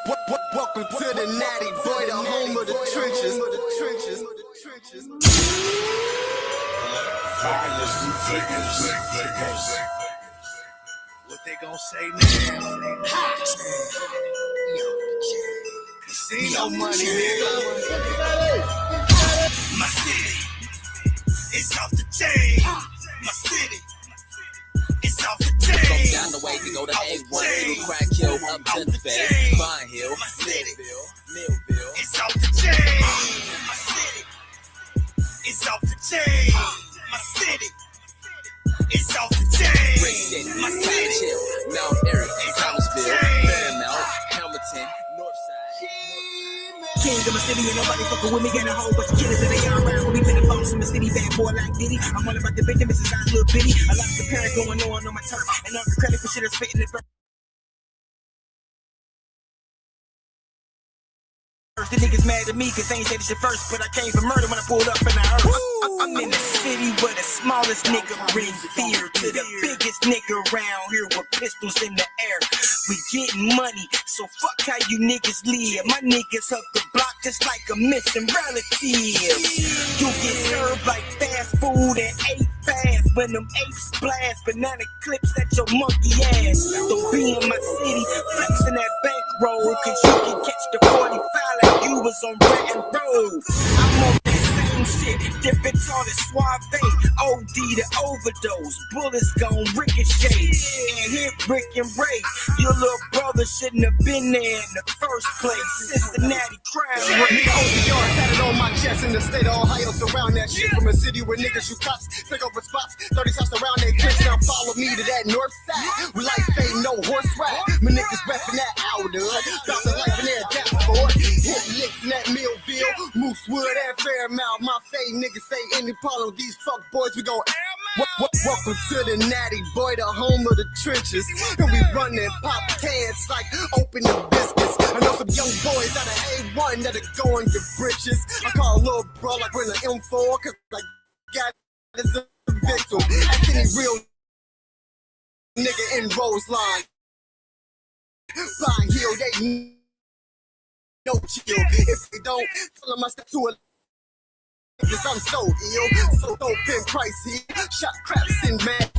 Welcome to the natty boy, the home of the trenches. What they gon' say now? Casino money, nigga. My city is off the chain. My city is off the chain. From down the way to go to A1, crack hill up to the Fed, Vine Hill, my city, Millville. it's off the chain. My city is off the chain. My city is off the chain. Brick City, My Cotton city Hill, Mount Airy, Thomasville, Fairmount, Hamilton, Northside. King of my city, and nobody fucking with me. Got a whole bunch of killers and they all ride with me. Been a boss in the city, bad boy like Diddy. I'm all about the victim, it's a little bitty. A lot of comparing going on my turf, and all the credit for shit that's spitting it. The niggas mad at me cause they ain't said this shit first, but I came for murder when I pulled up and I heard. I'm in the city where the smallest nigga brings fear to the biggest nigga around here with pistols in the air. We getting money, so fuck how you niggas live. My niggas up the block just like a missing relative. You get served like fast food and ate fast when them apes blast banana clips at your monkey ass. Don't be in my city flexing that bankroll cause you can catch the 45 like you was on Baton Road. I'm on that same shit, different on the suave, OD to overdose, bullets gon' ricochet and hit Rick and Ray. Your little brother shouldn't have been there in the first place. Cincinnati crime rate. Nigga over yard, tatted on my chest in the state of Ohio, surround that shit. From a city where niggas shoot cops, take over spots, 30 shots around they clips. Now follow me to that north side. We like fade, no horse ride. My niggas reppin' that outer, got the life in there, that for it. Hit licks in that Millville, Moosewood and Fairmount. My fade niggas say any problem, these fuck boys, we gon' welcome to the natty boy, the home of the trenches. And we running pop cans like open the biscuits. I know some young boys out of A1 that'll go and get britches. I call a little bro like we're in the M4, cause like God is a victim. Ask any real nigga in Rose Line. Vine Hill, they no chill. If they don't, tell them I step to a cause I'm so ill, so dope in price here. Shot craps in mad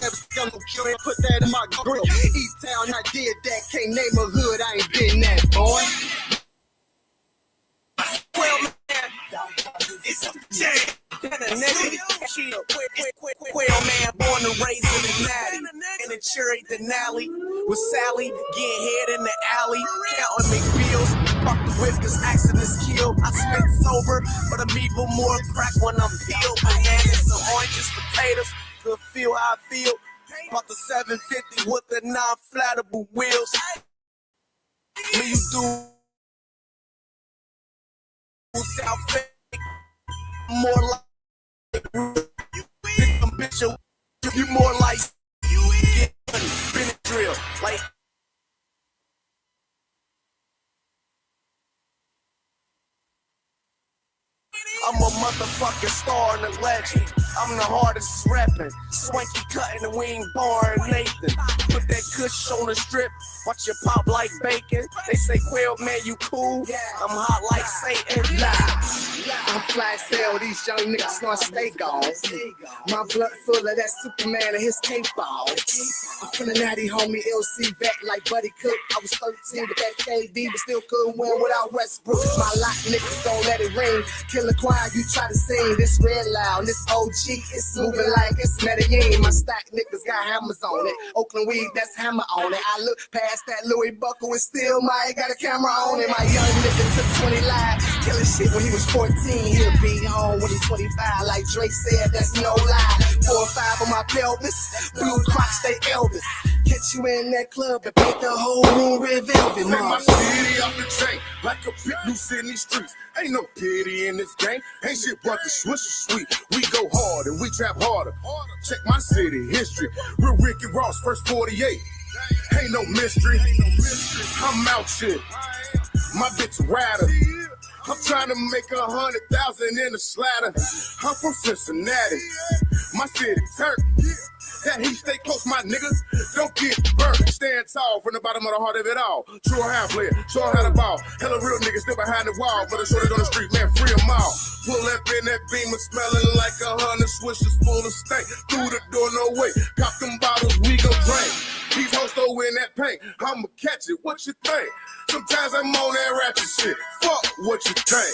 never done no kill, put that in my grill. E-Town, I did that, can't name a hood, I ain't been that, boy. Well, man, it's off the chain. Well, man, born and raised in the natty, in the cherry Denali, with Sally, getting head in the alley, counting me bills, park the whip cause accidents kill. I spit sober, but I'm even more crack when I'm peeled. Bananas and oranges, potatoes, could feel how I feel. About the 750 with the non-flattable wheels. Me, you do sound fake, more like you bitch, you more like you get Benadryl, like I'm a motherfucking star and a legend. I'm the hardest rapping, swanky cutting the wing bar and Nathan. Put that kush on the strip, watch it pop like bacon. They say, Quail, man, you cool? I'm hot like Satan. I'm fly as hell, these young niggas gonna stay gone. My blood full of that Superman and his cape ball. I'm from the natty homie, LC back like Buddy Cook. I was 13 with that KD, but still couldn't win without Westbrook. My lot niggas don't let it ring. Kill a choir, you try to sing. This red loud, this OG, it's moving like it's Medellin. My stock niggas got hammers on it. Oakland weed, that's hammer on it. I look past that Louis buckle and still might got a camera on it. My young nigga took 20 lives, killing shit when he was 14. He'll be home when he's 25. Like Drake said, that's no lie. 4 or 5 on my pelvis, blue Crocs, they Elvis. Catch you in that club and paint the whole room red velvet. Take my city off the chain, like a big loose in these streets. Ain't no pity in this game, ain't shit but the swish sweet. We go hard and we trap harder. Check my city history, real Ricky Ross, first 48. Ain't no mystery, I'm out shit. My bitch a rider. I'm trying to make 100,000 in a slider. I'm from Cincinnati, my city turk. That he stay close, my nigga. Don't get burnt. Stand tall from the bottom of the heart of it all. True or half player, show how to ball. Hella real niggas still behind the wall, but the shorties on the street, man, free them all. Pull up in that beamer, smelling like 100 swishers full of stank. Through the door, no way. Cop them bottles, we gon' drink. These hoes throw in that paint. I'ma catch it. What you think? Sometimes I'm on that ratchet shit. Fuck what you think.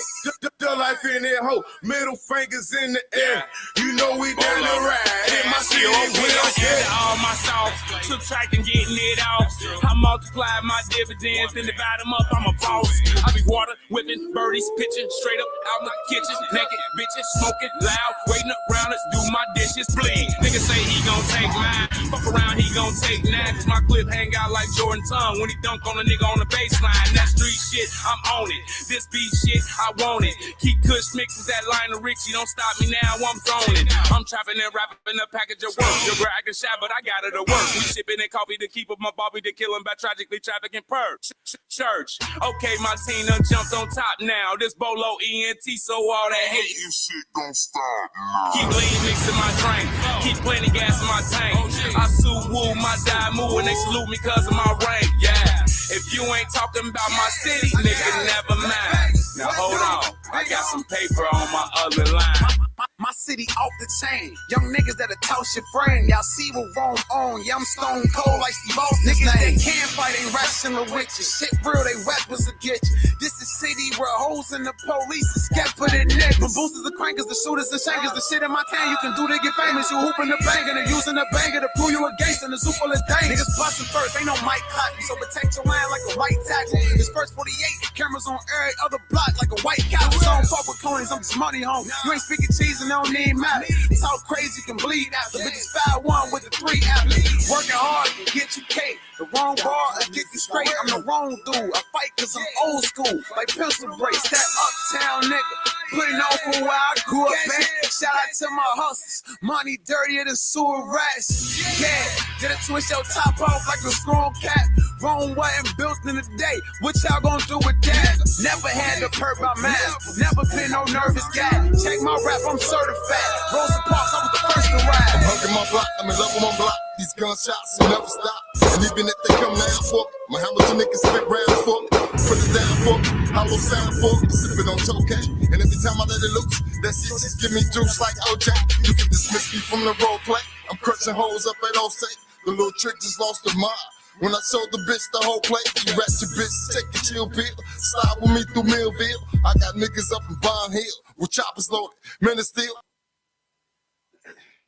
The life in there, ho. Middle fingers in the air. You know we down the ride. In my city, we don't care. All my sauce, subtracting, getting it off. I multiply my dividends, then divide them up. I'm a boss. I be water whipping, birdies pitching, straight up out my kitchen. Naked bitches smoking loud, waiting around us, do my dishes, bleed. Nigga say he gon' take mine, fuck around, he gon' take nine. Cause my clip hang out like Jordan tongue when he dunk on a nigga on the baseline. That street shit, I'm on it. This beat shit, I want it. Keep Kush mixes that line of Richie. Don't stop me now, I'm throwing it. I'm trapping and rapping a package of work. Your girl acting shy, but I got it to work. We shipping in coffee to keep up my Bobby to kill him by tragically trafficking perch. Church. Okay, my team done jumped on top now. This Bolo ENT, so all that hate. This shit gon' stop now. Keep lean mixing my drink. Keep plenty gas in my tank. I sue woo my die moo and they salute me cause of my rank. Yeah. If you ain't talking about my city, nigga, never mind. Now hold on, I got some paper on my other line. My city off the chain. Young niggas that'll toss your frame. Y'all see what wrong on. Yeah, I'm stone cold like Steve Austin's niggas that can't fight ain't wrestling with you. Shit real, they weapons will get you. This is city where hoes and the police is scared for the niggas. From boosters, the crankers, the shooters, the shankers, the shit in my town you can do to get famous. You hooping the banger and using the banger to prove you a gangster in the zoo full of dang. Niggas busting first, ain't no Mike Cotton, so protect your line like a right tackle. This first 48, cameras on every other block like a white cow. So I don't fuck with conies, I'm just money home. You ain't speaking cheese and don't need matter. Talk crazy, can bleed after. Bitches 5'1" with the 3 athletes. Working hard can get you cake. The wrong bar will get you straight. I'm the wrong dude. I fight cause I'm old school. Like pencil brace, that uptown nigga. Putting on for where I grew up at. Shout out to my hustlers. Money dirtier than sewer rats. Yeah, did it twist your top off like a strong cat. Wrong wasn't built in a day. What y'all gonna do with that? Never had to perk my mask. Never been no nervous guy. Check my rap, I'm certified. Rosa Parks, I was the first to ride. I'm hugging my block, I'm in love with my block. These gunshots will never stop. And even if they come down for me, my Hamilton niggas spit rounds for me. Put it down for me, hollow sound for me. Sipping on cocaine. And every time I let it loose, that shit just give me juice like OJ. You can dismiss me from the role play. I'm crushing hoes up at Osage. The little trick just lost the mind. When I showed the bitch the whole plate, you ratchet bitch, take a chill pill. Slide with me through Millville. I got niggas up in Bond Hill with choppers loaded. Men is still.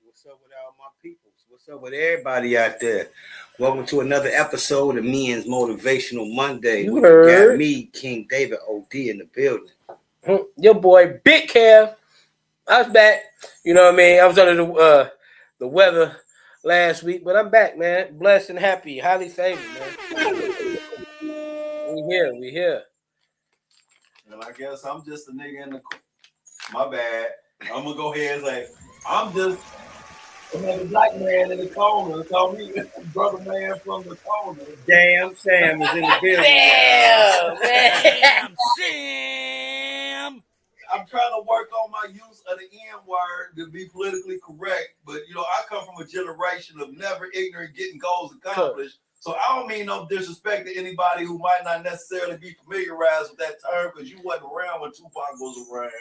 What's up with all my peoples? What's up with everybody out there? Welcome to another episode of Men's Motivational Monday. You We heard. got me, King David OD, in the building. Your boy Big Kev. I was back. You know what I mean? I was under the weather last week, but I'm back, man. Blessed and happy, highly favored, man. We here. And I guess I'm just a nigga in the. My bad. I'm gonna go ahead and say I'm just another black man in the corner. Call me brother man from the corner. Damn, Sam is in the building. Damn, Sam. I'm trying to work on my use of the N word to be politically correct, but you know I come from a generation of never ignorant getting goals accomplished. So I don't mean no disrespect to anybody who might not necessarily be familiarized with that term because you wasn't around when Tupac was around.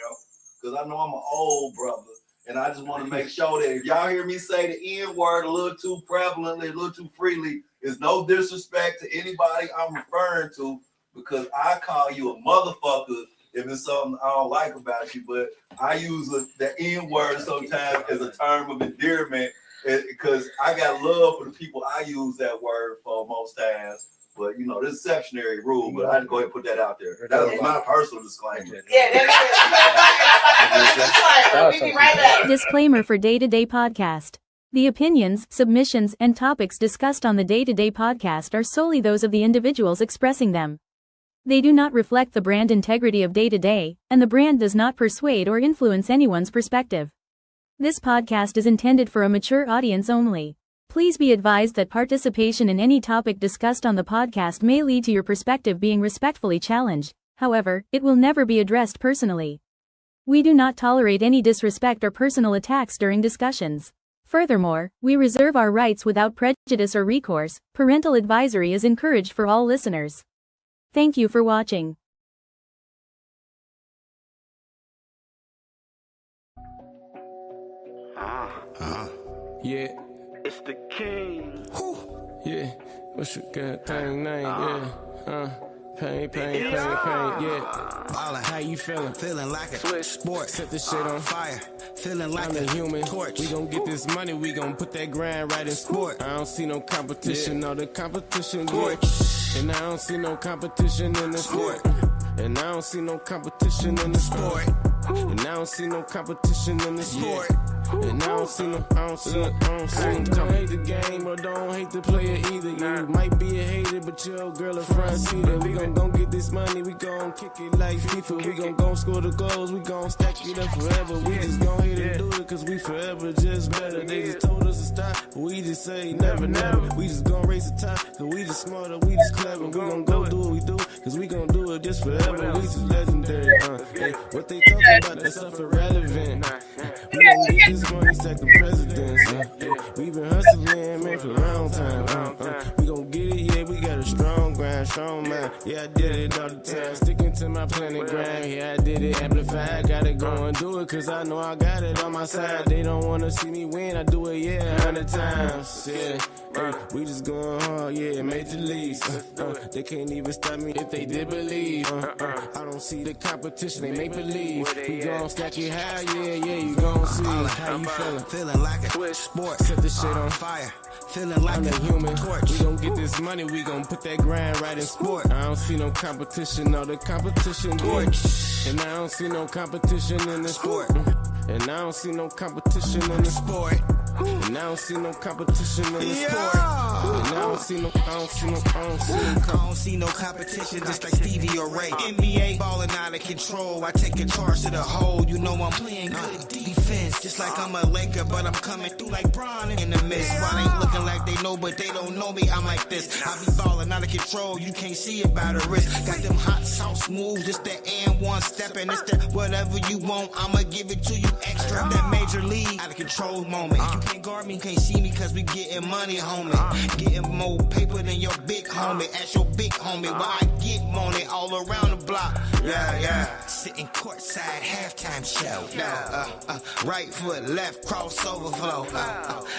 Because I know I'm an old brother, and I just want to make sure that if y'all hear me say the N word a little too prevalently, a little too freely, it's no disrespect to anybody I'm referring to because I call you a motherfucker if it's something I don't like about you, but I use the N word sometimes as a term of endearment because I got love for the people I use that word for most times. But you know, this is exceptionary rule, but I had to go ahead and put that out there. That was my personal disclaimer. Disclaimer for Day-to-Day Podcast. The opinions, submissions, and topics discussed on the Day-to-Day Podcast are solely those of the individuals expressing them. They do not reflect the brand integrity of Day-to-Day, and the brand does not persuade or influence anyone's perspective. This podcast is intended for a mature audience only. Please be advised that participation in any topic discussed on the podcast may lead to your perspective being respectfully challenged. However, it will never be addressed personally. We do not tolerate any disrespect or personal attacks during discussions. Furthermore, we reserve our rights without prejudice or recourse. Parental advisory is encouraged for all listeners. Thank you for watching. Yeah. It's the king. Yeah. What's your good thing name? Yeah. Pain, yeah. How you feeling? Feeling like a sport. Set the shit on fire. Feeling like I'm a a human. torch. We gon' get this money. We gon' put that grind right in sport. I don't see no competition. No, the competition good. And I don't see no competition in the sport. And I don't see no competition in the sport. And I don't see no competition in the sport. And I don't see no, don't hate the game or don't hate the player either. You might be a hater, but your girl a front seater. We gon' get this money, we gon' kick it like FIFA. We gon' score the goals, we gon' stack it up forever. We just gon' hit and do it, cause we forever just better. They just told us to stop, but we just say never. We just gon' race the time, cause we just smarter, we just clever. We gon' go do what we do, cause we gon' do it just forever. We just legendary, hey, what they talking about, that stuff irrelevant. We gon' get this money, stack the presidents. We been hustling, man, for a long time. We gon' get it, yeah, we got a strong grind, strong mind. Yeah, I did it all the time, sticking to my planet grind. Yeah, I did it amplified, gotta go and do it, cause I know I got it on my side. They don't wanna see me win, I do it, yeah, 100 times. Yeah, hey, we just going hard, yeah, major leagues. They can't even stop me if they did believe. I don't see the competition, they make believe. We gon' stack it high, yeah, you gon' see. How you feeling? Feeling like a sport. Set the shit on fire. Feeling like a a human. torch. We gon' get this money, we gon' put that grind right in sport. I don't see no competition, no, the competition good. And I don't see no competition in the sport. And I don't see no competition in the sport. And I don't see no competition in the sport. And I don't see no competition, just like Stevie or Ray. NBA ballin' out of control. I take a charge to the hole. You know I'm playing good defense, just like I'm a Laker, but I'm coming through like Bron in the mist. While they looking like they know, but they don't know me. I'm like this. I be ballin' out of control. You can't see it by the wrist. Got them hot sauce moves, just that and one step, and it's that whatever you want. I'ma give it to you extra. That major league out of control moment. You can't guard me, can't see me, cause we getting money, homie. Getting more paper than your big homie. Ask your big homie why I get money all around the block. Yeah. Sitting courtside, halftime show. Right foot, left, crossover flow.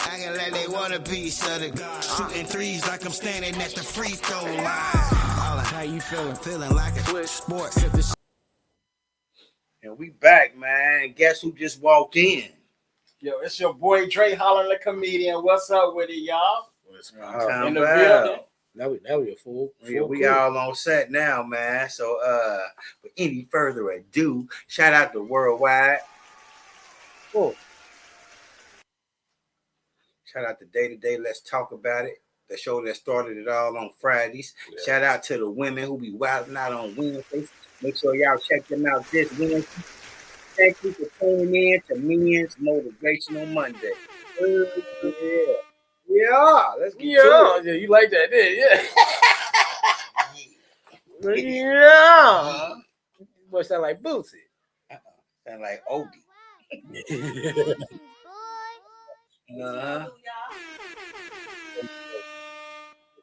Acting like they want a piece of the shooting threes like I'm standing at the free throw line. How you feeling? Feeling like a sport. And we back, man. Guess who just walked in? Yo, it's your boy Dre Hollering, the comedian. What's up with it, y'all? In the building. Now we a full we all on set now, man. So with any further ado, shout out to Worldwide. Cool. Shout out to Day to Day. Let's talk about it. The show that started it all on Fridays. Yeah. Shout out to the women who be wilding out on Wednesdays. Make sure y'all check them out this Wednesday. Thank you for tuning in to Men's Motivational Monday. Yeah, let's get to it. Yeah, you like that, didn't you? Yeah. Boy, sound like Bootsy. Sound like Ogie.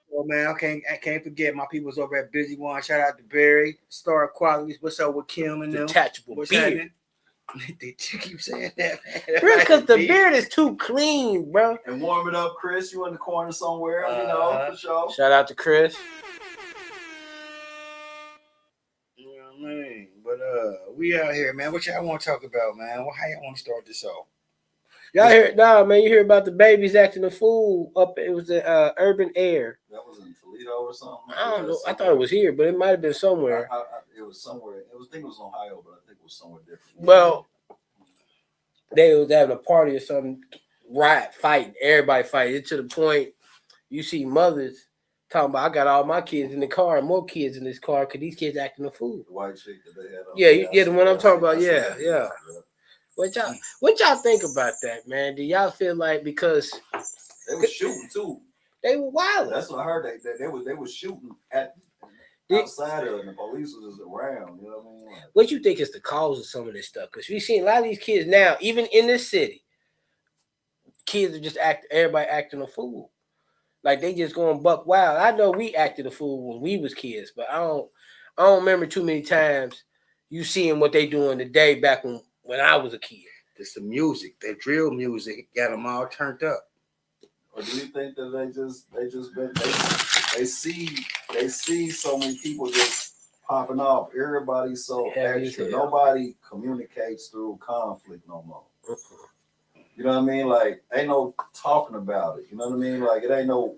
Well, man, I can't forget my people's over at Busy One. Shout out to Barry, Star Qualities. What's up with Kim and them? Detachable What's beard. happening? They keep saying that, man. Because the beard is too clean, bro. And warm it up, Chris. You in the corner somewhere, for sure. Shout out to Chris. You know what I mean? But we out here, man. What y'all want to talk about, man? How y'all want to start this off? Y'all hear? Nah, man. You hear about the babies acting a fool up? It was the Urban Air. That was in Toledo or something. I don't know. I thought it was here, but it might have been somewhere. It was somewhere. I think it was Ohio, but I think it was somewhere different. Well, they was having a party or something, riot, fighting, everybody fighting. It's to the point you see mothers talking about, I got all my kids in the car and more kids in this car because these kids acting a fool. The white chick that they had on. Yeah, the one I'm talking about. Yeah. What y'all think about that, man? Do y'all feel like because they were shooting too? They were wild. That's what I heard. They were shooting at outside of it, and the police was just around. You know what I mean? What you think is the cause of some of this stuff? Because we've seen a lot of these kids now, even in this city, kids are just everybody acting a fool. Like they just going buck wild. I know we acted a fool when we was kids, but I don't remember too many times you seeing what they doing today back when I was a kid. It's the music, that drill music got them all turned up. Or do you think that they see so many people just popping off? Everybody's so extra. Nobody communicates through conflict no more. You know what I mean? Like, ain't no talking about it. You know what I mean? Like, it ain't no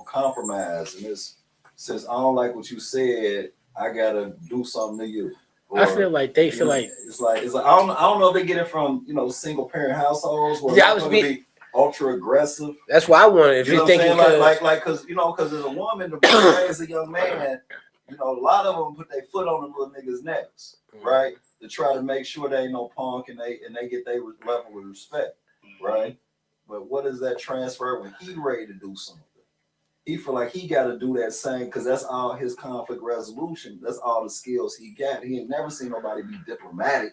compromise. And it's, since I don't like what you said, I gotta do something to you. Or, I feel like they feel like it's like I don't know if they get it from single parent households where it's gonna be ultra aggressive. That's why I wanted. If you're thinking like because as a woman to raise a young man, a lot of them put their foot on the little niggas' necks, right? To try to make sure they ain't no punk and they get their level of respect, right? But what does that transfer when he ready to do something? He feel like he got to do that same because that's all his conflict resolution. That's all the skills he got. He ain't never seen nobody be diplomatic.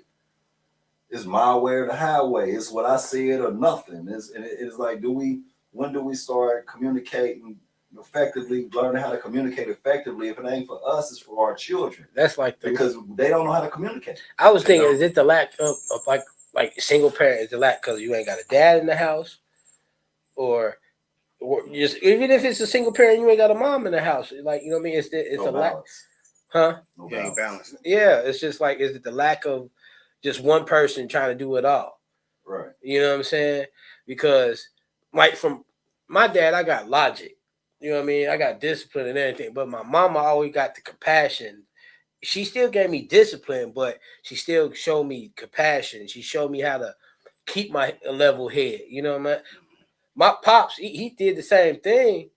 It's my way or the highway. It's what I said or nothing. It's like, when do we start communicating effectively, learning how to communicate effectively? If it ain't for us, it's for our children. That's like because they don't know how to communicate. I was thinking, is it the lack of like single parent? Is the lack because you ain't got a dad in the house, or just even if it's a single parent, you ain't got a mom in the house. Like, you know what I mean? It's a lack, huh? No balance. Yeah, it's just like, is it the lack of just one person trying to do it all? Right. You know what I'm saying? Because like from my dad, I got logic. You know what I mean? I got discipline and everything, but my mama always got the compassion. She still gave me discipline, but she still showed me compassion. She showed me how to keep my level head. You know what I mean? My pops, he did the same thing,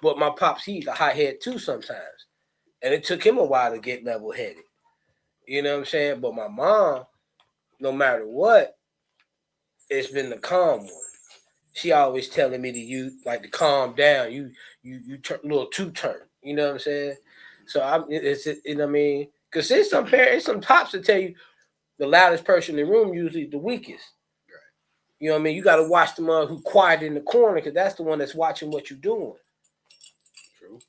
but my pops, he's a hot head too sometimes. And it took him a while to get level headed. You know what I'm saying? But my mom, no matter what, it's been the calm one. She always telling me to calm down. You turn a little too turn. You know what I'm saying? So you know what I mean? Because there's some pops that tell you the loudest person in the room usually the weakest. You know what I mean? You got to watch the one who quiet in the corner because that's the one that's watching what you're doing. True.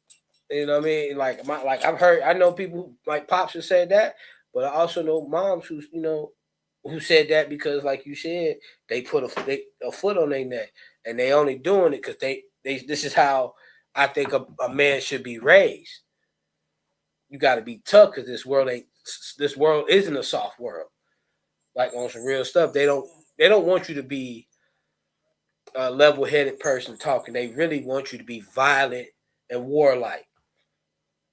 You know what I mean? I know people like pops who said that, but I also know moms who said that because, like you said, they put a foot on their neck and they only doing it because this is how I think a man should be raised. You got to be tough because this world isn't a soft world. Like on some real stuff, they don't want you to be a level-headed person talking. They really want you to be violent and warlike.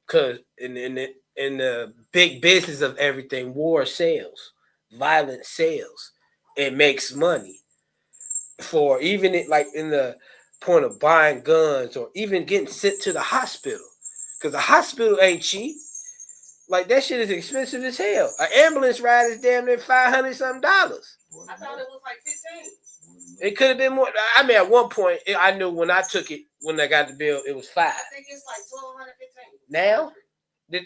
Because in the big business of everything, war sells. Violence sells. It makes money. For even in the point of buying guns or even getting sent to the hospital. Because the hospital ain't cheap. Like, that shit is expensive as hell. An ambulance ride is damn near $500 something. I thought it was like 15. It could have been more. I mean, at one point, I knew when I took it, when I got the bill, it was $5. I think it's like 1,215. Now? But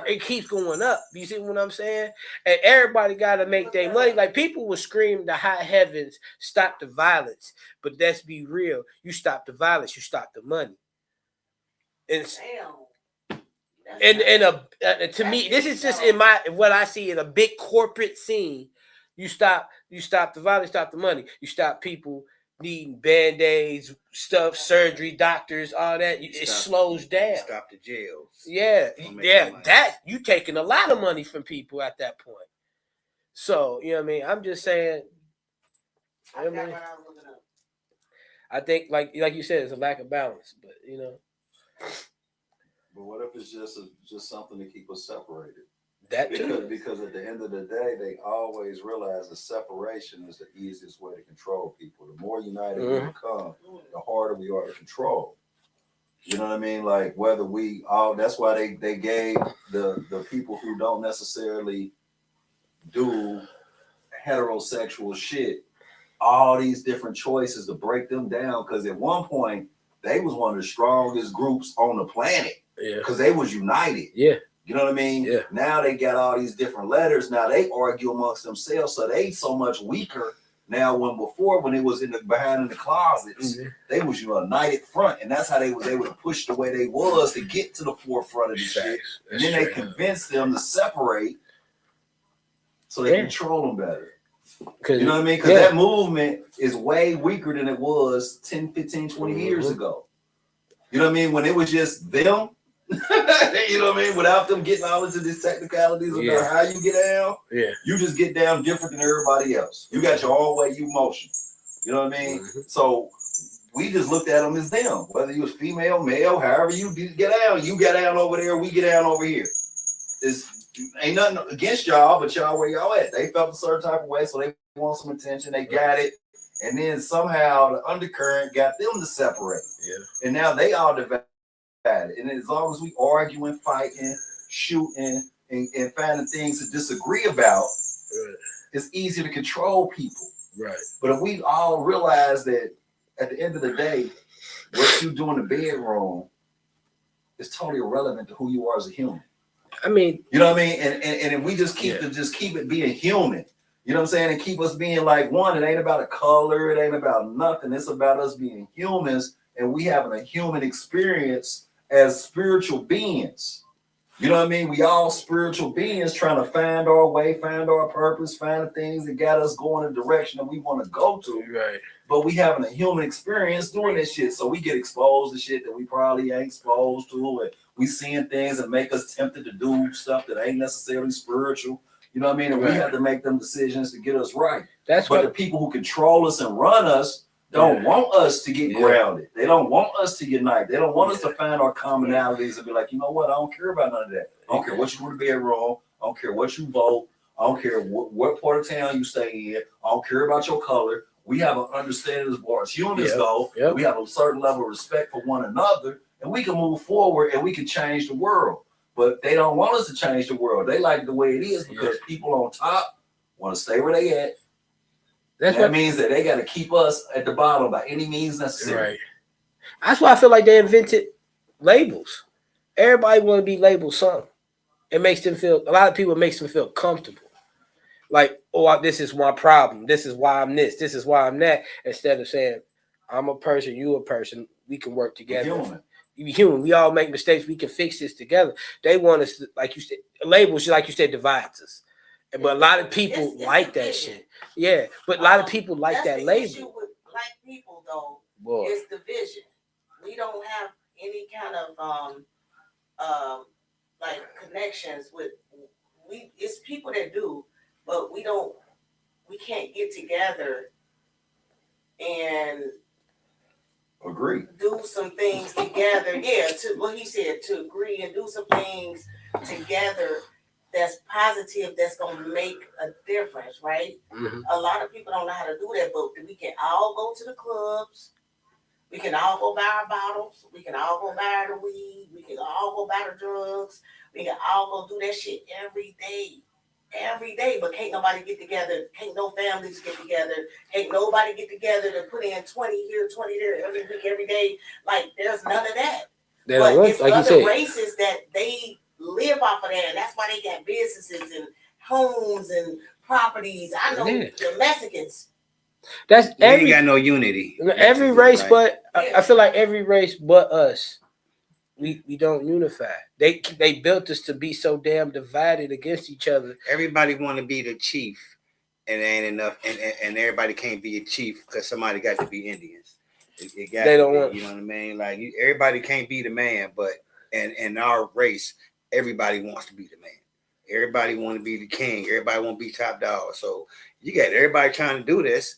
it keeps going up. You see what I'm saying? And everybody got to make their money. Like, people will scream to high heavens, stop the violence. But let's be real. You stop the violence, you stop the money. To me, this is just in what I see in a big corporate scene. You stop the violence, stop the money. You stop people needing band-aids, stuff, surgery, doctors, all that. It slows down. Stop the jails. Yeah. That you taking a lot of money from people at that point. So, you know what I mean? I'm just saying. I think like you said, it's a lack of balance, but you know. But what if it's just something to keep us separated? Because at the end of the day, they always realize that separation is the easiest way to control people. The more united we become, the harder we are to control. You know what I mean? Like whether that's why they gave the people who don't necessarily do heterosexual shit all these different choices to break them down. Because at one point, they was one of the strongest groups on the planet. Yeah. Because they was united. Yeah. You know what I mean? Yeah. Now they got all these different letters. Now they argue amongst themselves. So they so much weaker Now, when it was behind in the closets, they was united front, and that's how they was able to push the way they was to get to the forefront of the shit. And then they convinced them to separate so they control them better. You know what I mean? Because that movement is way weaker than it was 10, 15, 20 years ago. You know what I mean? When it was just them, you know what I mean? Without them getting all into these technicalities about how you get down, you just get down different than everybody else. You got your own way you motion. You know what I mean? So we just looked at them as them. Whether you was female, male, however you get down, you get down over there, we get down over here. Ain't nothing against y'all, but y'all where y'all at. They felt a certain type of way, so they want some attention. They got it. And then somehow the undercurrent got them to separate. Yeah. And now they all divided. And as long as we arguing, fighting, shooting, and finding things to disagree about, it's easy to control people. Right. But if we all realize that at the end of the day, what you do in the bedroom is totally irrelevant to who you are as a human. I mean, you know what I mean? And if we just keep it being human, you know what I'm saying? And keep us being like one, it ain't about a color, it ain't about nothing. It's about us being humans and we having a human experience as spiritual beings. You know what I mean? We all spiritual beings trying to find our way, find our purpose, find the things that got us going in the direction that we want to go to. Right. But we having a human experience doing this shit. So we get exposed to shit that we probably ain't exposed to. And we seeing things that make us tempted to do stuff that ain't necessarily spiritual. You know what I mean? And we have to make them decisions to get us right. But the people who control us and run us don't want us to get grounded. They don't want us to unite. They don't want us to find our commonalities and be like, you know what? I don't care about none of that. I don't care what you go to bedroom. I don't care what you vote. I don't care what part of town you stay in. I don't care about your color. We have an understanding as far as humans go. We have a certain level of respect for one another, and we can move forward and we can change the world. But they don't want us to change the world. They like the way it is because people on top want to stay where they at. That means that they got to keep us at the bottom by any means necessary. Right. That's why I feel like they invented labels. Everybody want to be labeled something. It makes them feel, a lot of people makes them feel comfortable. Like, oh, this is my problem. This is why I'm this. This is why I'm that. Instead of saying, I'm a person, you a person. We can work together. We're human. We all make mistakes. We can fix this together. They want us to, like you said, labels, like you said, divides us. But a lot of people like that shit. Yeah, but a lot of people like that label. Issue with black people, though, is division. We don't have any kind of like connections with. It's people that do, but we can't get together and agree. Do some things together. Yeah, to what he said, to agree and do some things together. That's positive, that's going to make a difference, right? Mm-hmm. A lot of people don't know how to do that, but we can all go to the clubs. We can all go buy our bottles. We can all go buy the weed. We can all go buy the drugs. We can all go do that shit every day. Every day, but can't nobody get together. Can't no families get together. Can't nobody get together to put in 20 here, 20 there, every week, every day. Like, there's none of that. But it's like other races that they live off of that, and that's why they got businesses and homes and properties. I know the Mexicans. They ain't got no unity. Every race, but I feel like every race but us, we don't unify. They built us to be so damn divided against each other. Everybody want to be the chief, and it ain't enough, and everybody can't be a chief because somebody got to be Indians. They don't want, you know what I mean? Like everybody can't be the man, but in our race. Everybody wants to be the man. Everybody want to be the king. Everybody want to be top dog. So you got everybody trying to do this,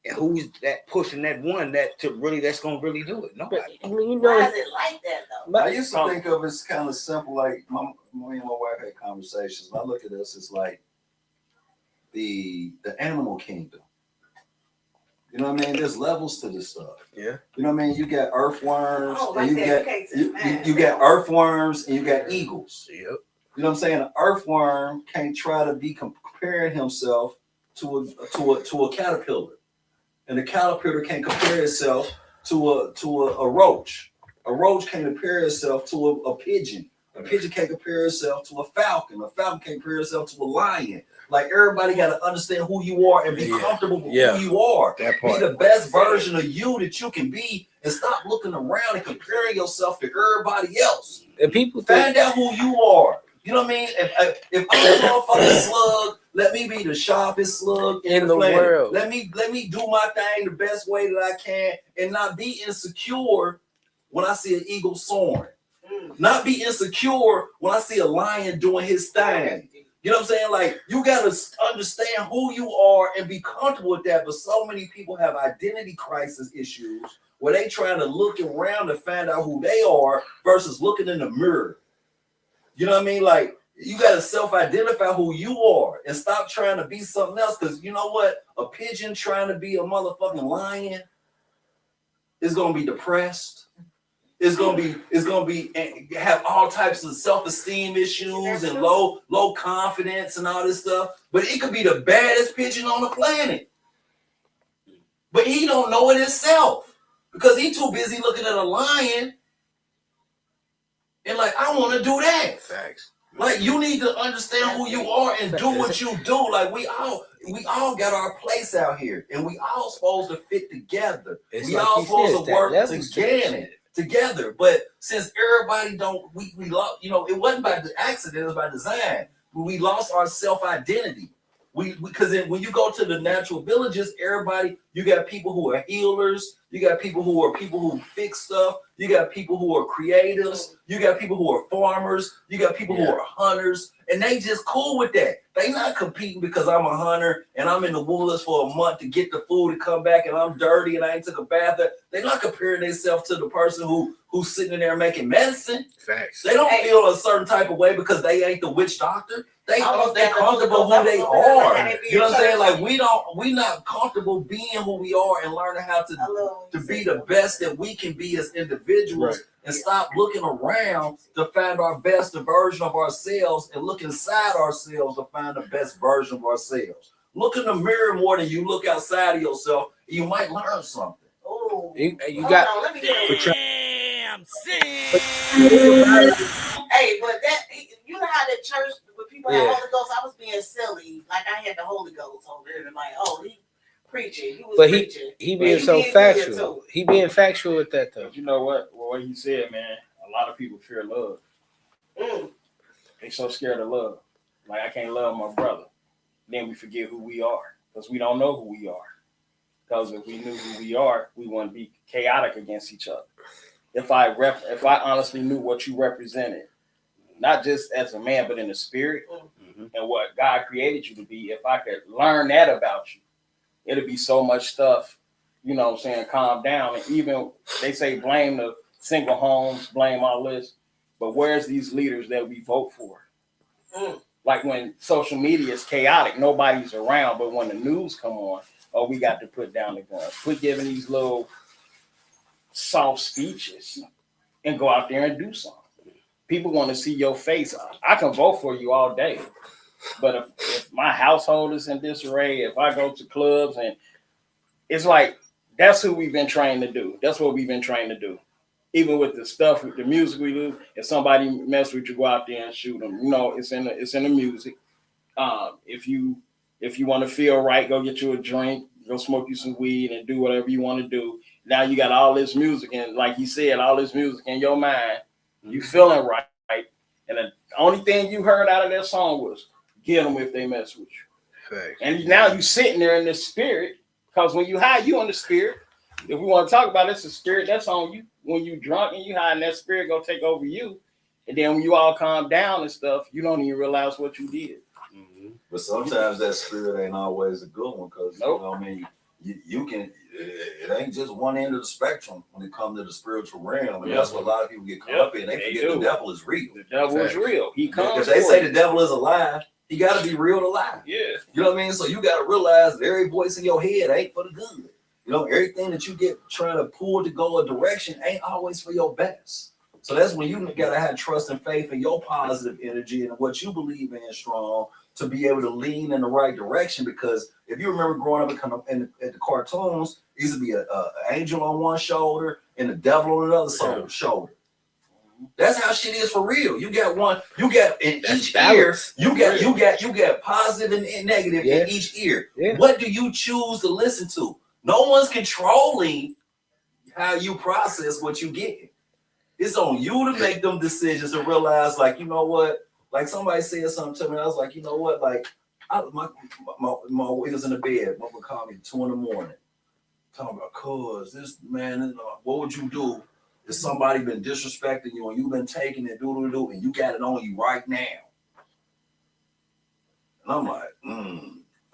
and who's that pushing that one that's gonna really do it? Nobody. I mean, why is it like that though? I used to think of it as kind of simple. Like me and my wife had conversations, and I look at this as like the animal kingdom. You know what I mean? There's levels to this stuff. Yeah. You know what I mean? You got earthworms, and you got earthworms, and you got eagles. Yep. You know what I'm saying? An earthworm can't try to be comparing himself to a caterpillar, and the caterpillar can't compare itself to a roach. A roach can't compare itself to a pigeon. A pigeon can't compare itself to a falcon. A falcon can't compare itself to a lion. Like, everybody got to understand who you are and be comfortable with who you are. Be the best version of you that you can be, and stop looking around and comparing yourself to everybody else. And people find out who you are. You know what I mean? If I'm a motherfucking slug, let me be the sharpest slug in the world. Let me do my thing the best way that I can, and not be insecure when I see an eagle soaring. Not be insecure when I see a lion doing his thing. You know what I'm saying? Like, you got to understand who you are and be comfortable with that. But so many people have identity crisis issues where they trying to look around to find out who they are versus looking in the mirror. You know what I mean? Like, you got to self-identify who you are and stop trying to be something else. Because you know what? A pigeon trying to be a motherfucking lion is going to be depressed. It's gonna be have all types of self-esteem issues and low confidence and all this stuff. But it could be the baddest pigeon on the planet. But he don't know it himself because he too busy looking at a lion and like, I want to do that. Facts. Like, you need to understand who you are and do what you do. Like, we all got our place out here, and we all supposed to fit together. We all supposed to work together. But since everybody don't, we lost, you know, it wasn't by the accident, it was by design. We lost our self-identity. Because when you go to the natural villages, everybody, you got people who are healers, you got people who fix stuff, you got people who are creatives, you got people who are farmers, you got people who are hunters, and they just cool with that. They not competing because I'm a hunter and I'm in the woods for a month to get the food and come back and I'm dirty and I ain't took a bath. They not comparing themselves to the person who's sitting in there making medicine. Facts. They don't feel a certain type of way because they ain't the witch doctor. They comfortable who they are. You know what I'm saying? Like, we not comfortable being who we are and learning how to be the best that we can be as individuals, and stop looking around to find our best version of ourselves and look inside ourselves to find the best version of ourselves. Look in the mirror more than you look outside of yourself. You might learn something. Oh, you got. Damn, Hey, but that, you know how the church, when people have Holy Ghost, I was being silly. Like, I had the Holy Ghost over there, and like, oh, he preaching. He was preaching. He being so factual. He being factual with that, though. But you know what? Well, what he said, man, a lot of people fear love. They so scared of love. Like, I can't love my brother. Then we forget who we are because we don't know who we are. Because if we knew who we are, we wouldn't be chaotic against each other. If I honestly knew what you represented, not just as a man, but in the spirit and what God created you to be, if I could learn that about you, it'd be so much stuff, you know what I'm saying, calm down. And even they say blame the single homes, blame all this, but where's these leaders that we vote for? Like, when social media is chaotic, nobody's around, but when the news come on, oh, we got to put down the guns. Quit giving these little soft speeches and go out there and do something. People want to see your face. I can vote for you all day, but if my household is in disarray, if I go to clubs, and it's like, that's who we've been trained to do. That's what we've been trained to do. Even with the stuff, with the music we do, if somebody mess with you, go out there and shoot them. You know, it's in the music. If you want to feel right, go get you a drink, go smoke you some weed, and do whatever you want to do. Now you got all this music, and like he said, all this music in your mind. You feeling right, and the only thing you heard out of that song was get them if they mess with you. Thanks. And now you sitting there in the spirit, because when you high, you in the spirit. If we want to talk about it's the spirit, that's on you. When you drunk and you high, and that spirit gonna take over you, and then when you all calm down and stuff, you don't even realize what you did. But sometimes that spirit ain't always a good one, because you know what I mean, you can, it ain't just one end of the spectrum when it comes to the spiritual realm, and that's what a lot of people get caught up in. They forget the devil is real. The devil is real. He comes. Because they say the devil is alive, he got to be real to lie. Yeah. You know what I mean? So you got to realize that every voice in your head ain't for the good. You know, everything that you get trying to pull to go a direction ain't always for your best. So that's when you got to have trust and faith in your positive energy and what you believe in strong, to be able to lean in the right direction. Because if you remember growing up at the cartoons, it used to be an angel on one shoulder and the devil on another shoulder. That's how shit is for real. You got one. You got in each ear. balance. You got positive and negative in each ear. Yeah. What do you choose to listen to? No one's controlling how you process what you get. It's on you to make them decisions and realize, like, you know what? Like somebody said something to me. I was like, you know what? Like, my was in the bed. Mother called me at 2 a.m. Talking about, cuz this man, what would you do if somebody been disrespecting you and you've been taking it, and you got it on you right now? And I'm like,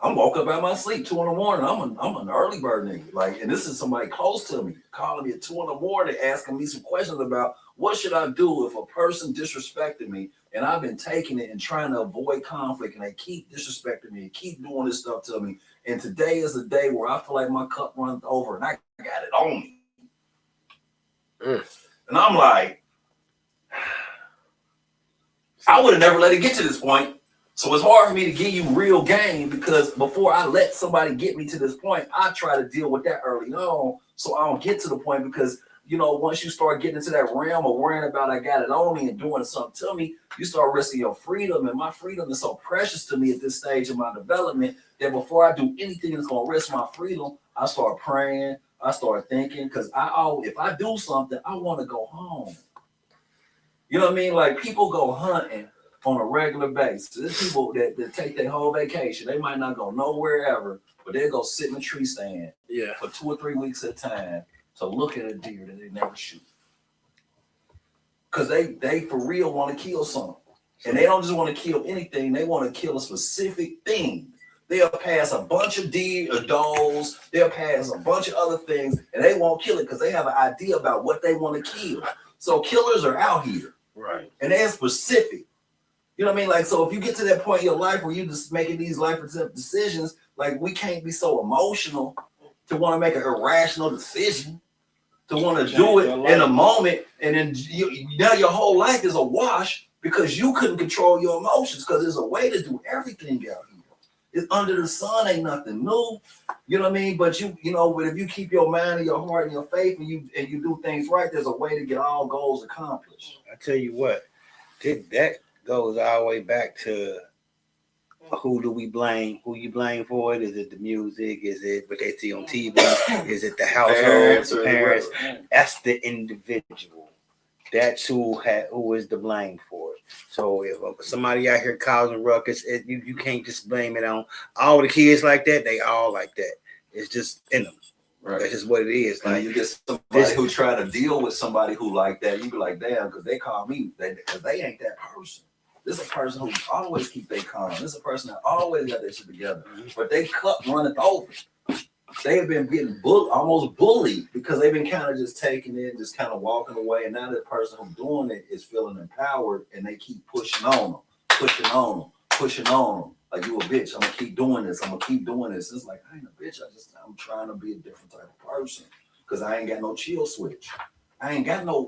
I woke up out of my sleep 2 a.m. I'm an early bird nigga. Like, and this is somebody close to me calling me at 2 a.m. asking me some questions about what should I do if a person disrespected me and I've been taking it and trying to avoid conflict and they keep disrespecting me and keep doing this stuff to me. And today is the day where I feel like my cup runs over and I got it on me. And I'm like, I would have never let it get to this point. So it's hard for me to give you real game because before I let somebody get me to this point, I try to deal with that early on so I don't get to the point because, you know, once you start getting into that realm of worrying about I got it on me and doing something to me, you start risking your freedom. And my freedom is so precious to me at this stage of my development that before I do anything that's going to risk my freedom, I start praying, I start thinking because if I do something, I want to go home. You know what I mean? Like people go hunting on a regular basis. There's people that take their whole vacation. They might not go nowhere ever, but they'll go sit in a tree stand for 2 or 3 weeks at a time to look at a deer that they never shoot. Because they for real want to kill something. And they don't just want to kill anything, they want to kill a specific thing. They'll pass a bunch of deer or does, they'll pass a bunch of other things, and they won't kill it because they have an idea about what they want to kill. So killers are out here. Right. And they're specific. You know what I mean? Like, so if you get to that point in your life where you're just making these life decisions, like we can't be so emotional to want to make an irrational decision, to want to do it in a moment, and then now your whole life is a wash because you couldn't control your emotions because there's a way to do everything out here. It's under the sun, ain't nothing new. You know what I mean? But but if you keep your mind and your heart and your faith and you do things right, there's a way to get all goals accomplished. I tell you what, that goes all the way back to who do we blame? Who you blame for it? Is it the music? Is it what they see on TV? Is it the household, the parents? That's the individual. That's who is to blame for it. So if somebody out here causing ruckus, you can't just blame it on all the kids like that. They all like that. It's just in them. Right. That's just what it is. Like you get somebody who try to deal with somebody who like that, you be like, damn, because they call me, because they ain't that person. This is a person who always keep their calm. This is a person that always got their shit together. But they cup runneth over. They have been getting almost bullied because they've been kind of just taking it, just kind of walking away. And now that person who's doing it is feeling empowered and they keep pushing on them. Like, you a bitch. I'm going to keep doing this. It's like, I ain't a bitch. I'm trying to be a different type of person because I ain't got no chill switch. I ain't got no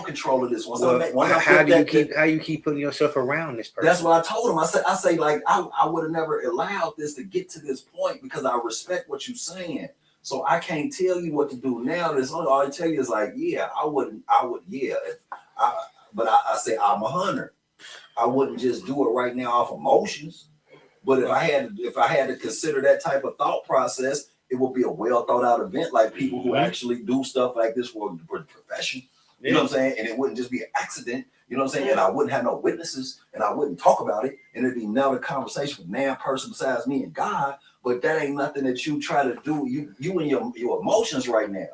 control of this. How you keep putting yourself around this person? That's what I told him. I say like I would have never allowed this to get to this point because I respect what you're saying. So I can't tell you what to do now. All I tell you is like, yeah, I would, yeah. But I say I'm a hunter. I wouldn't just do it right now off emotions. But if I had to consider that type of thought process, it would be a well thought out event, like people who actually do stuff like this for the profession. You know what I'm saying? And it wouldn't just be an accident. You know what I'm saying? And I wouldn't have no witnesses and I wouldn't talk about it. And it'd be another conversation with a person besides me and God. But that ain't nothing that you try to do. You and your emotions right now.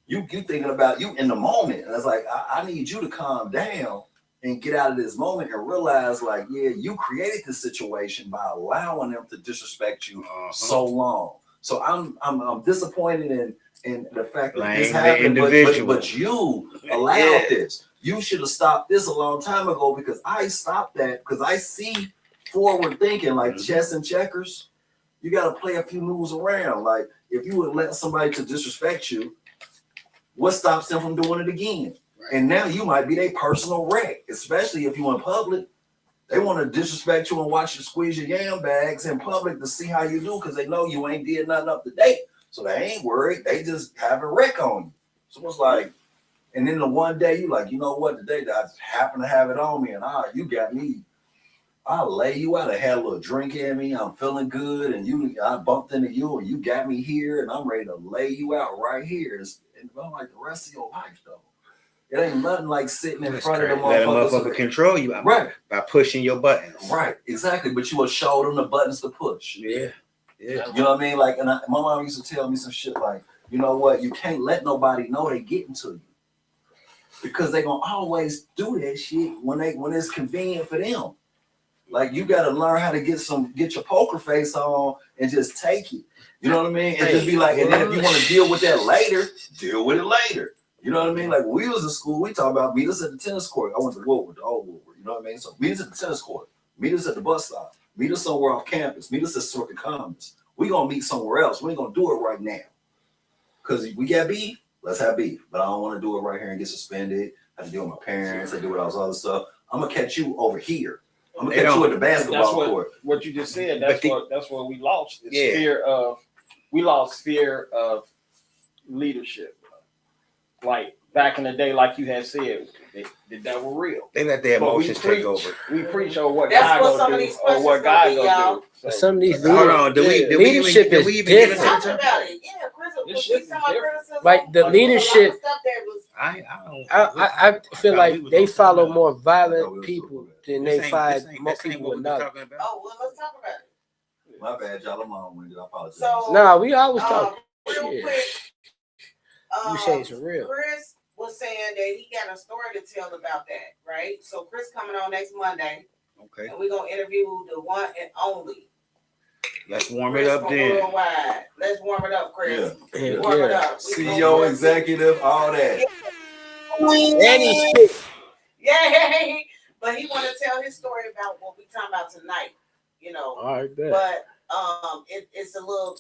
You thinking about you in the moment. And it's like, I need you to calm down and get out of this moment and realize, like, yeah, you created this situation by allowing them to disrespect you so long. So I'm disappointed in the fact that this happened, but you allowed this. You should have stopped this a long time ago because I stopped that because I see forward thinking like chess and checkers. You got to play a few moves around. Like if you would let somebody to disrespect you, what stops them from doing it again? And now you might be their personal wreck, especially if you're in public. They want to disrespect you and watch you squeeze your yam bags in public to see how you do because they know you ain't did nothing up to date. So they ain't worried. They just have a wreck on you. So it's like, And then the one day you like, you know what? Today I just happen to have it on me, and you got me. I'll lay you out. I had a little drink in me. I'm feeling good, and I bumped into you, and you got me here, and I'm ready to lay you out right here. And I'm like the rest of your life, though. It ain't nothing like sitting in front of the Let a motherfuckers. motherfucker control you by pushing your buttons. Right, exactly. But you will show them the buttons to push. Yeah. You know what I mean? Like, my mom used to tell me some shit like, you know what? You can't let nobody know they getting to you. Because they gonna always do that shit when it's convenient for them. Like, you gotta learn how to get your poker face on and just take it. You know what I mean? And just be like, and then if you want to deal with that later, deal with it later. You know what I mean? Like, when we was in school, we talk about meet us at the tennis court. I went to Woodward, the old Woodward. You know what I mean? So meet us at the tennis court. Meet us at the bus stop. Meet us somewhere off campus. Meet us at Circuit Commons. We gonna meet somewhere else. We ain't gonna do it right now. Cause we got beef, let's have beef. But I don't want to do it right here and get suspended. I have to deal with my parents. I do with all this other stuff. I'm gonna catch you over here. I'm gonna catch you at the basketball court. What you just said. That's what we lost. We lost fear of leadership. Like back in the day, like you had said, the devil real. They let their emotions take over. We preach on what God gonna do or what God gonna do. So, some of these hold on, leadership is different. Talk about it. Yeah, criticism. Like the leadership, I feel like they follow more violent people than they find more people with knowledge. Oh, well, let's talk about it. My bad, y'all. I'm long-winded. I apologize. So, nah, we always talk. Real quick, you say it's real. Chris was saying that he got a story to tell about that, right? So Chris coming on next Monday. Okay. And we're gonna interview the one and only. Let's warm it up then. Worldwide. Let's warm it up, Chris. Yeah. Warm it up. CEO, executive, all that. Any shit. Yeah, but he want to tell his story about what we talking about tonight. You know. All right, good. But it's a little.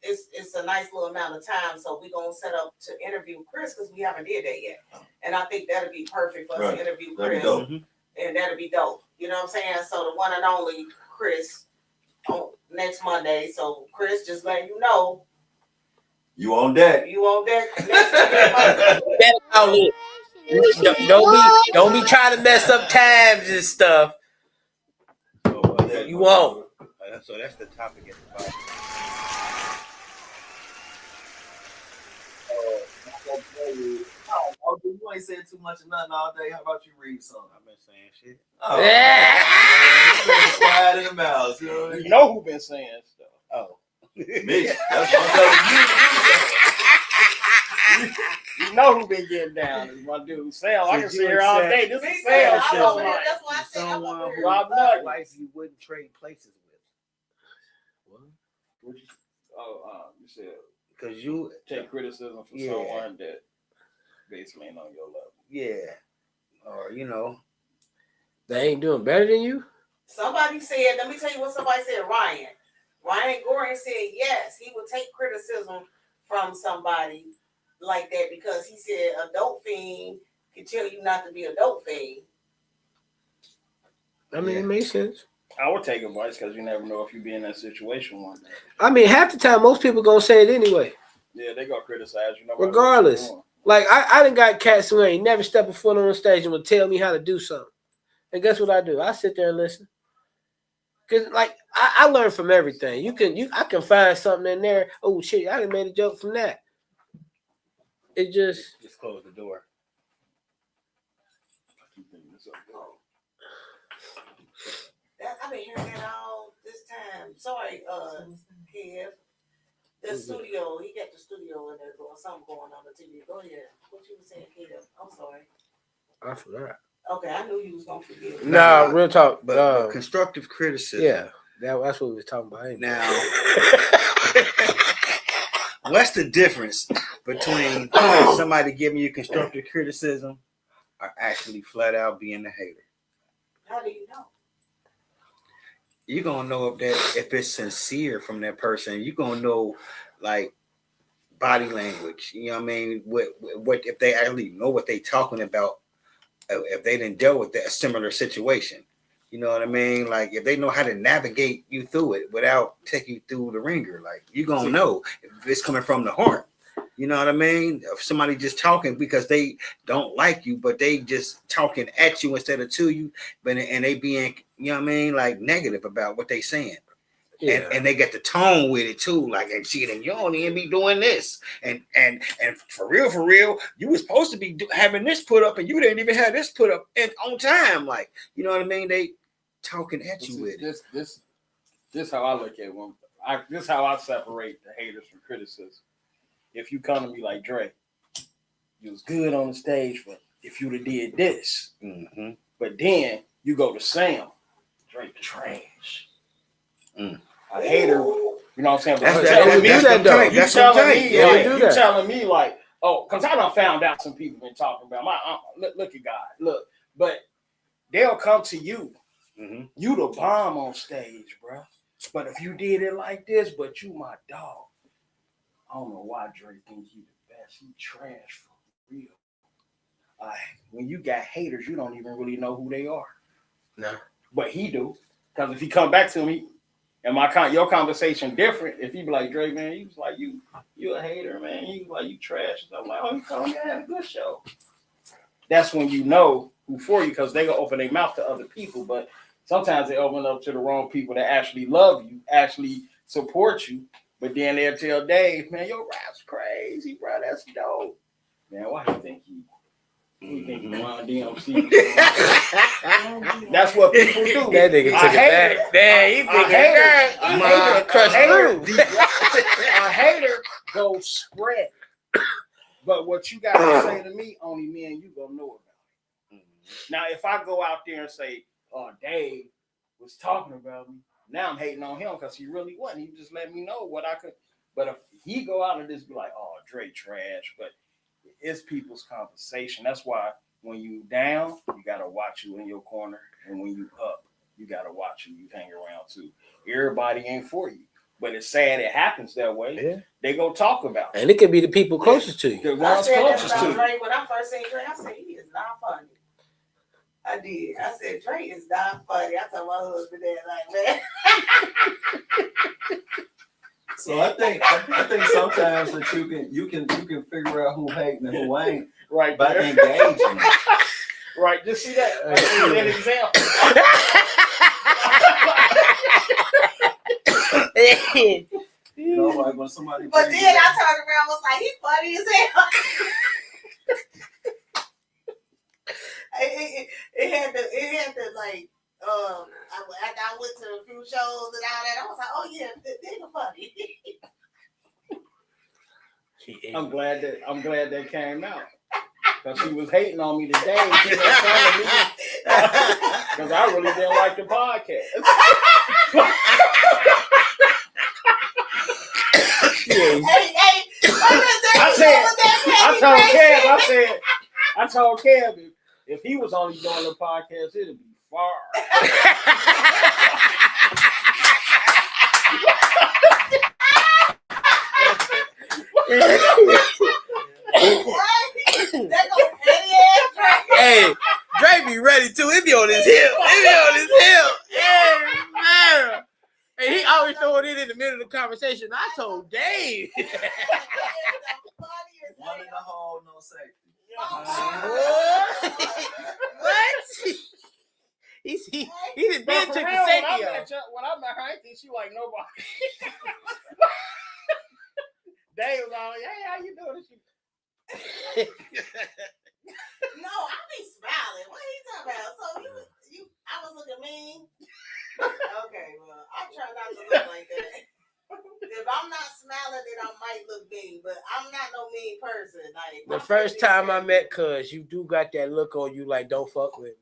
It's a nice little amount of time, so we're gonna set up to interview Chris because we haven't did that yet, and I think that'll be perfect for us to interview Chris, and that'll be dope. You know what I'm saying? So the one and only Chris on next Monday. So Chris, just letting you know, you on deck. You on deck next Monday. Don't be trying to mess up times and stuff. You won't. So that's the topic at the bottom. Oh, you ain't saying too much of nothing all day. How about you read something? I've been saying shit. Oh, yeah. Quiet in the mouth. You know who been saying stuff. Oh. Me. That's what I'm telling you. You know who been getting down is my dude Sam. I can sit here all day. This is Sam. That's why I said someone who you wouldn't trade places with. What? You said because you take criticism from someone that basically ain't on your level. Yeah. Or they ain't doing better than you. Somebody said, let me tell you what somebody said. Ryan Goring said yes, he would take criticism from somebody like that because he said a dope fiend can tell you not to be a dope fiend. I mean, it makes sense. I would take advice because you never know if you be in that situation one day. I mean, half the time, most people gonna say it anyway. Yeah, they gonna criticize you. Regardless. Like, I done got cats who ain't never stepped a foot on the stage and would tell me how to do something. And guess what I do? I sit there and listen. Because, like, I learn from everything. I can find something in there. Oh, shit, I done made a joke from that. It just close the door. I've been hearing that all this time. Sorry, Kev. The studio, he got the studio in there or something going on the TV. Go ahead. What you were saying, Kev? I'm sorry. I forgot. Okay, I knew you was gonna forget. Nah, real talk. But constructive criticism. Yeah, that's what we was talking about. Now, what's the difference between somebody giving you constructive criticism or actually flat out being a hater? How do you know? You're gonna know if it's sincere from that person. You're gonna know like body language. You know what I mean? What if they actually know what they talking about? If they didn't deal with a similar situation, you know what I mean? Like if they know how to navigate you through it without taking you through the ringer, like you're gonna know if it's coming from the heart. You know what I mean? If somebody just talking because they don't like you, but they just talking at you instead of to you, and they being, you know what I mean, like negative about what they saying. Yeah. And they get the tone with it too, like, and shit, and you don't even be doing this, and for real, you was supposed to be having this put up, and you didn't even have this put up on time, like, you know what I mean? They talking at you with it. This how I look at one. This how I separate the haters from criticism. If you come to me like, Dre, you was good on the stage, but if you'd have did this, but then you go to Sam, Dre trash. A hater, you know what I'm saying? But you telling me like, oh, because I done found out some people been talking about my look at God, look, but they'll come to you. You the bomb on stage, bro. But if you did it like this, but you my dog, I don't know why Dre think he the best. He trash for real. When you got haters, you don't even really know who they are. No, but he do, because if he come back to me. And your conversation different. If you be like, Dre, man, you was like, you a hater, man. You like, you trash. I'm like, oh, you told me I had a good show. That's when you know who for you, because they gonna open their mouth to other people. But sometimes they open up to the wrong people that actually love you, actually support you. But then they'll tell Dave, man, your rap's crazy, bro. That's dope. Man, why do you think he think he Run DMC? That's what people do. That nigga took it back. Man, he think a hater goes spread. But what you gotta say to me, only me and you gonna know about it. Now, if I go out there and say, oh, Dave was talking about me, now I'm hating on him because he really wasn't. He just let me know what I could. But if he go out and just be like, oh, Dre trash, but it's people's conversation. That's why when you down, you gotta watch you in your corner, and when you up, you gotta watch you hang around too. Everybody ain't for you, but it's sad it happens that way. Yeah. They go talk about it. And it could be the people closest to you. The ones closest to you. When I first seen Dre, I said he is not funny. I did. I said Dre is not funny. I told my husband that, like, man. So I think sometimes that you can figure out who hating and who ain't, right, by engaging. Right, just see that. An example. You know, like when somebody. But then I turned around and was like, he funny as hell. It had to like. After I went to a few shows and all that, I was like, "Oh yeah, they're funny." I'm glad that came out, because she was hating on me today. She was telling me because I really didn't like the podcast. I told Kev, if he was only doing the podcast, it'd be far. Hey, Dre be ready too. He be on his hip. Hey, man. Hey, he always throwing it in the middle of the conversation. I told Dave. One in the hole, no safety. What? He done been to Kaseki. When I met her, I think she like nobody. Dave was all, hey, how you doing? No, I be smiling. What are you talking about? So I was looking mean. Okay, well, I try not to look like that. If I'm not smiling, then I might look mean, but I'm not no mean person. Like, the first time I met Cuz, you do got that look on you like, don't fuck with me.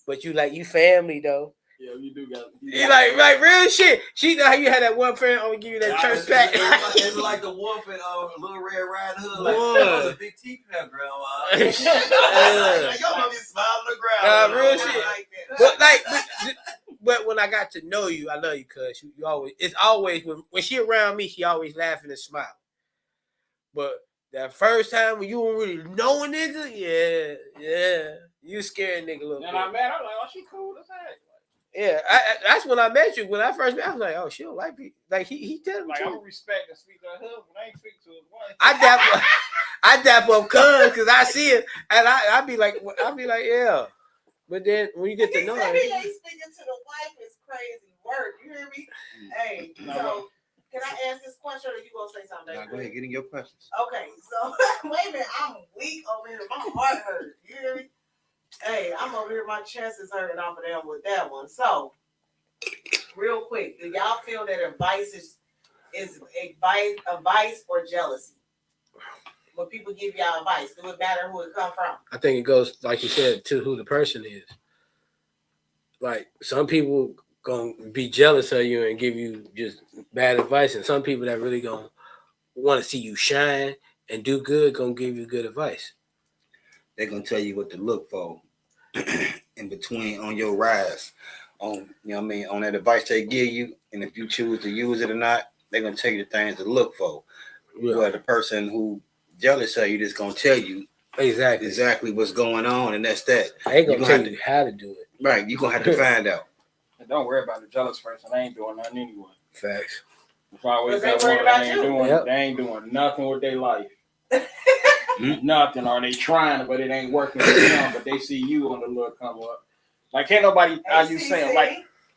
But you like, you family though. Yeah, you do got. You like real shit. She know how you had that one friend only give you that church pack. It's like the wolf in Little Red Riding Hood. Like, that was a big teeth now, Grandma. Y'all gonna be smiling on the ground. Real shit. But when I got to know you, I love you, cuz you always. It's always when she around me, she always laughing and smiling. But that first time when you weren't really knowing nigga, yeah, you scared nigga a little bit. And I met her, I'm like, oh, she cool as heck. Yeah, that's when I met you. When I first met, I was like, "Oh, she don't like me." Like he tell me. Like I'm respect and speak to her husband. I ain't speak to his wife. I dap up cuz because I see it, and I be like, yeah. But then when you get to know her, he ain't speaking to the wife is crazy work. You hear me? Hey, so can I ask this question, or you gonna say something? Nah, go ahead, get in your questions. Okay, so wait a minute, I'm weak over here. My heart hurts. You hear me? Hey, I'm over here. My chest is hurting off of them with that one. So, real quick, do y'all feel that advice is advice or jealousy? When people give y'all advice, do it matter who it come from? I think it goes, like you said, to who the person is. Like some people gonna be jealous of you and give you just bad advice, and some people that really gonna want to see you shine and do good gonna give you good advice. They're gonna tell you what to look for in between on your rise, on on that advice they give you, and if you choose to use it or not, they're gonna tell you the things to look for. Yeah. Well, the person who jealous of you just gonna tell you exactly what's going on, and that's that. They ain't gonna tell you how to do it. Right, you're gonna have to find out. And don't worry about the jealous person. They ain't doing nothing anyway. Facts. If I always that one, they ain't doing nothing with their life. Nothing, or they trying, but it ain't working for them. But they see you on the little come up. Like can't nobody. How you saying?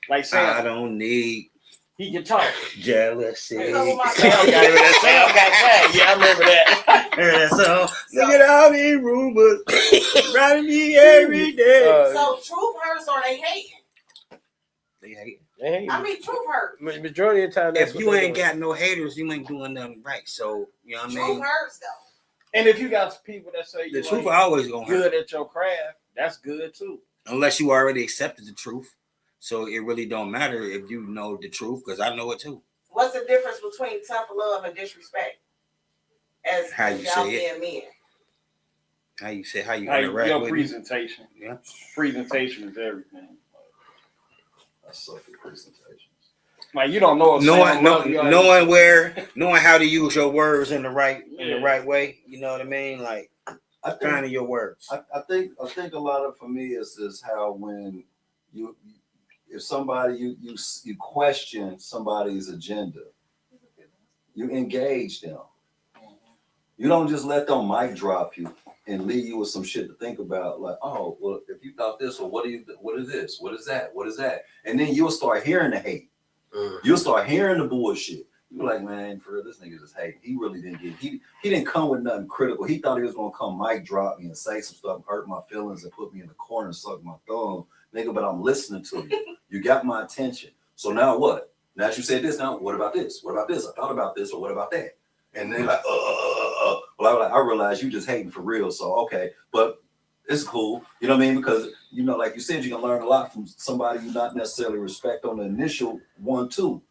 Like saying I don't need. He can talk. Jealousy. Sam got that. Yeah, I remember that. So look at all these rumors running me every day. So truth hurts or they hating? They hating. I mean, truth hurts. Majority of the time, if you ain't got no haters, you ain't doing nothing right. So you know what I mean. Truth hurts though. And if you got people that say the truth always gonna good hurt. At your craft, that's good too. Unless you already accepted the truth. So it really don't matter if you know the truth, because I know it too. What's the difference between tough love and disrespect? As how you y'all say it. Men. How you say how you interact your with presentation. It. Yeah. Presentation is everything. I suck at presentations. Like you don't know knowing how to use your words in the right way. You know what I mean? Like finding your words. I think a lot of for me is how when if somebody you question somebody's agenda, you engage them. You don't just let them mic drop you and leave you with some shit to think about. Like, oh, well, if you thought this, or what is this? What is that? What is that? And then you'll start hearing the hate. You'll start hearing the bullshit. You're like, man, for real, this nigga just hate. He really didn't get. He didn't come with nothing critical. He thought he was gonna come mic drop me and say some stuff, hurt my feelings, and put me in the corner and suck my thumb. Nigga, but I'm listening to you. You got my attention. So now what? Now that you said this, now what about this? What about this? I thought about this, or what about that? And then like, well, I realized you just hating for real. So okay, but it's cool. You know what I mean? Because you know, like you said, you can learn a lot from somebody you not necessarily respect on the initial one too.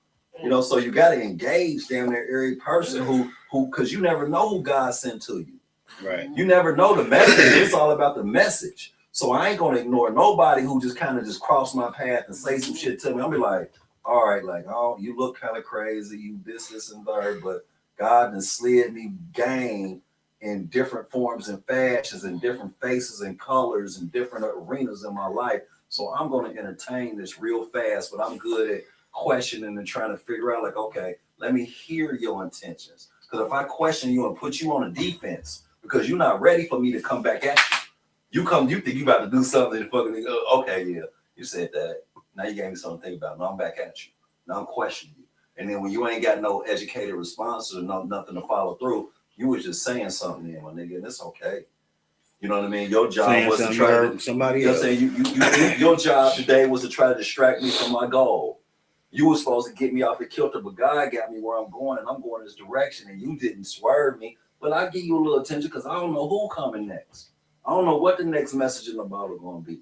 You know, so you got to engage damn near every person who, because you never know who God sent to you. Right. You never know the message. It's all about the message. So I ain't gonna ignore nobody who just kind of just cross my path and say some shit to me. I'll be like, all right, like, oh, you look kind of crazy, you this and that, but God has slid me game in different forms and fashions and different faces and colors and different arenas in my life. So I'm gonna entertain this real fast, but I'm good at questioning and trying to figure out, like, okay, let me hear your intentions. Because if I question you and put you on a defense because you're not ready for me to come back at you, you think you about to do something and fucking okay, yeah, you said that. Now you gave me something to think about. Now I'm back at you. Now I'm questioning you. And then when you ain't got no educated responses or nothing to follow through, you was just saying something then, my nigga, and it's okay. You know what I mean? Your job was to try to somebody else. Your job today was to try to distract me from my goal. You were supposed to get me off the kilter, but God got me where I'm going, and I'm going this direction, and you didn't swerve me. But I give you a little attention because I don't know who coming next. I don't know what the next message in the Bible is going to be.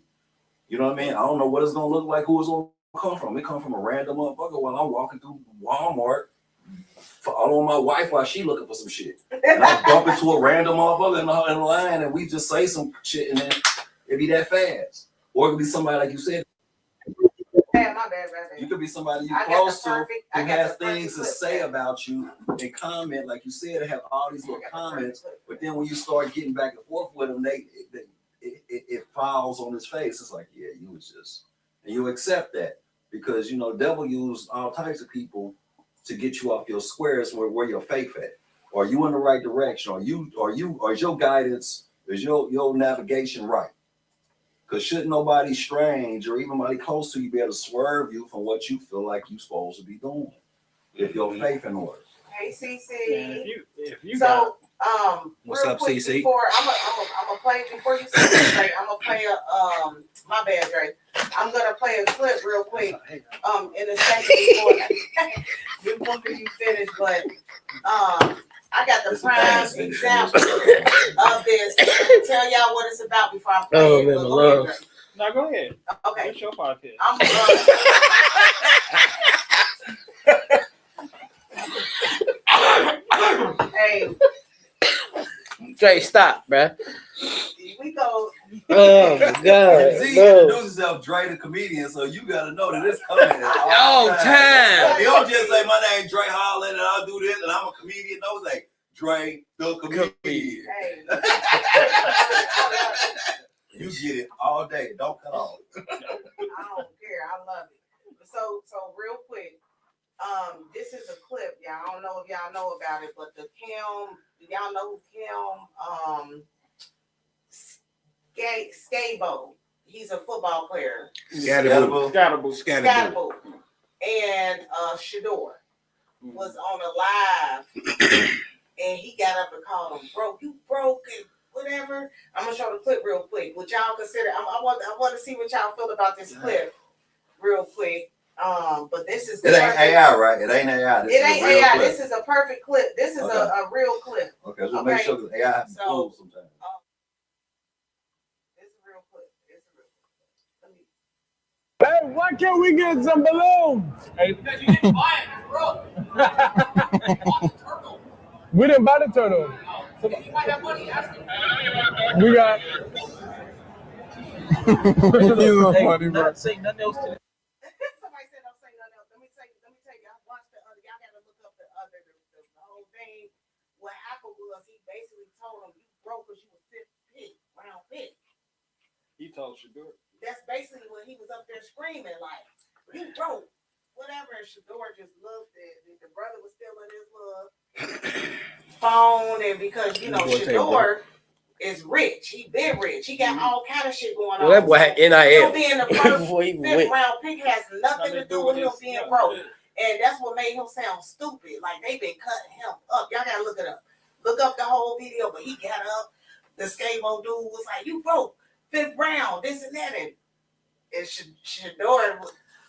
You know what I mean? I don't know what it's going to look like, who it's going to come from. It come from a random motherfucker while I'm walking through Walmart, following my wife while she looking for some shit. And I bump into a random motherfucker in the line, and we just say some shit, and then it be that fast. Or it could be somebody, like you said, you could be somebody you close to who has things to say about you and comment, like you said, have all these little comments, but then when you start getting back and forth with them, it falls on his face. It's like, yeah, you was just and you accept that because the devil used all types of people to get you off your squares where your faith at. Are you in the right direction? Or is your guidance, is your navigation right? Because shouldn't nobody strange or even nobody close to you be able to swerve you from what you feel like you're supposed to be doing if your faith in order. Hey, CC. If you so, what's real up, quick CC? Before I'm gonna play before you say this, Dre, I'm gonna play my bad, Dre. I'm gonna play a clip real quick in a second before you finish, but I got the prime example of this. I'm gonna tell y'all what it's about before I play it. Man, love. No, go ahead. Okay. It's your podcast. Hey. Dre, stop, bruh. We go. Oh my God. Z No. introduces himself, Dre the comedian, so you gotta know that it's coming all time. You don't just say my name Dre Holland and I'll do this and I'm a comedian. No, say Dre the comedian. You get it all day. Don't cut off. I don't care. I love it. So real quick, this is a clip. Y'all, I don't know if y'all know about it, but y'all know who Skabo. He's a football player. Scatterable. And Shador was on a live, and he got up and called him broke. You broke and whatever. I'm gonna show the clip real quick. Would y'all consider? I want to see what y'all feel about this clip, real quick. But this is. It ain't AI, right? It ain't AI. It ain't AI. This is a perfect clip. This is a real clip. Okay, so make sure that AI has tools sometimes. Hey, why can't we get some balloons? Hey, because you didn't buy it, bro. We didn't buy the turtle. You might have money. Ask him. We got. You're so funny, bro. Not say nothing else to. Somebody said don't say nothing else. Let me tell you. I watched the other. Y'all gotta look up the whole thing. What happened was he basically told him you broke because you were fifth pick, round pick. He told Shador. That's basically what he was up there screaming, like, you broke, whatever. And Shador just looked at it. The brother was still in his little phone, and because, Shador is rich. He been rich. He got all kind of shit going on. Well, that boy had NIL. Him being the first fifth round pick has nothing to do with him being broke. And that's what made him sound stupid. Like, they been cutting him up. Y'all gotta look it up. Look up the whole video, but he got up. The Skabo dude was like, you broke. Fifth round, this and that, and Shador,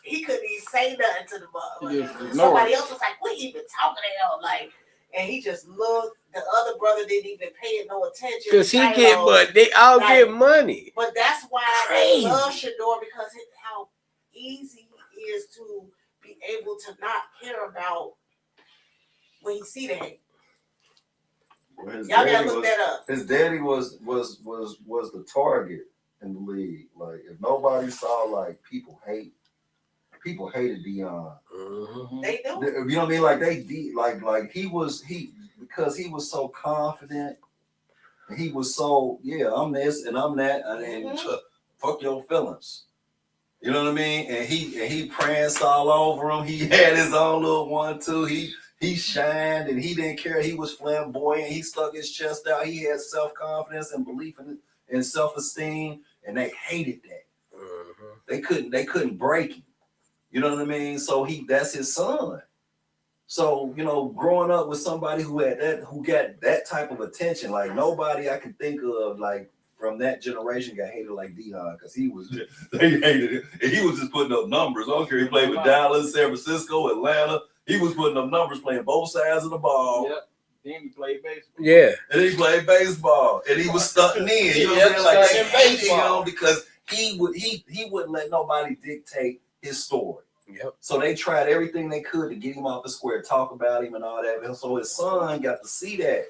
he couldn't even say nothing to the mother. Somebody else was like, "What you even talking to him?" Like, and he just looked. The other brother didn't even pay it no attention because he get money. They all get money. But that's why I love Shador because how easy it is to be able to not care about when you see the hate. Well, y'all gotta look that up. His daddy was the target in the league. Like if nobody saw like people hated Deion. Mm-hmm. They do. You know what I mean? Like like he was because he was so confident. He was so I'm this and I'm that and fuck your feelings. You know what I mean? And he pranced all over him. He had his own little one too. He shined and he didn't care. He was flamboyant. He stuck his chest out. He had self-confidence and belief in self-esteem, and they hated that. Mm-hmm. They couldn't break him. You know what I mean? So that's his son. So, growing up with somebody who got that type of attention, like nobody I can think of like from that generation got hated like Deion, because they hated it. And he was just putting up numbers. I don't care. He played with Dallas, San Francisco, Atlanta. He was putting up numbers, playing both sides of the ball. Yep. Then he played baseball. Yeah. And he played baseball. And he was stunting in. You know what I'm saying? Like they hated him because he wouldn't let nobody dictate his story. Yep. So they tried everything they could to get him off the square, talk about him and all that. And so his son got to see that.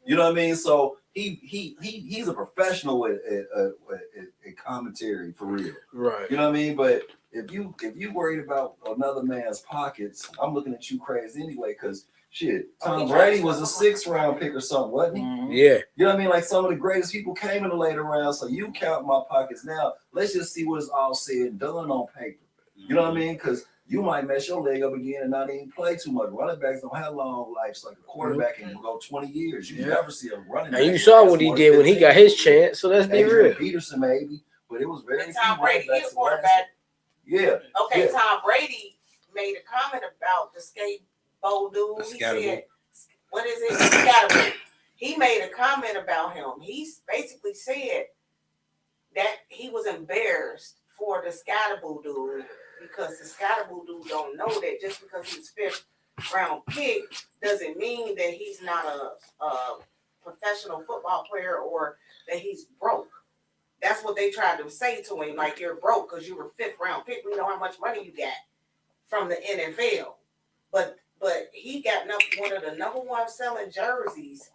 You know what I mean? So he's a professional at commentary for real. Right. You know what I mean? But if you worried about another man's pockets, I'm looking at you crazy anyway. Because shit, Tom Brady was a 6th round pick or something, wasn't he? Yeah. You know what I mean? Like some of the greatest people came in the later rounds. So you count my pockets now. Let's just see what it's all said and done on paper. You know what I mean? Because you might mess your leg up again and not even play too much. Running backs don't have long lives like a quarterback can go 20 years. You never see a running back. And you saw what he did when he got his chance. So let's be real. Peterson maybe, but it was very And Tom Brady, he's a quarterback. Yeah. Okay, yeah. Tom Brady made a comment about the skateboard dude. He said, what is it? Scatterboard. He made a comment about him. He basically said that he was embarrassed for the Scatterboard dude because the Scatterboard dude don't know that just because he's 5th round pick doesn't mean that he's not a professional football player or that he's broke. That's what they tried to say to him, like you're broke because you were 5th round pick. We know how much money you got from the NFL, but he got one of the #1 selling jerseys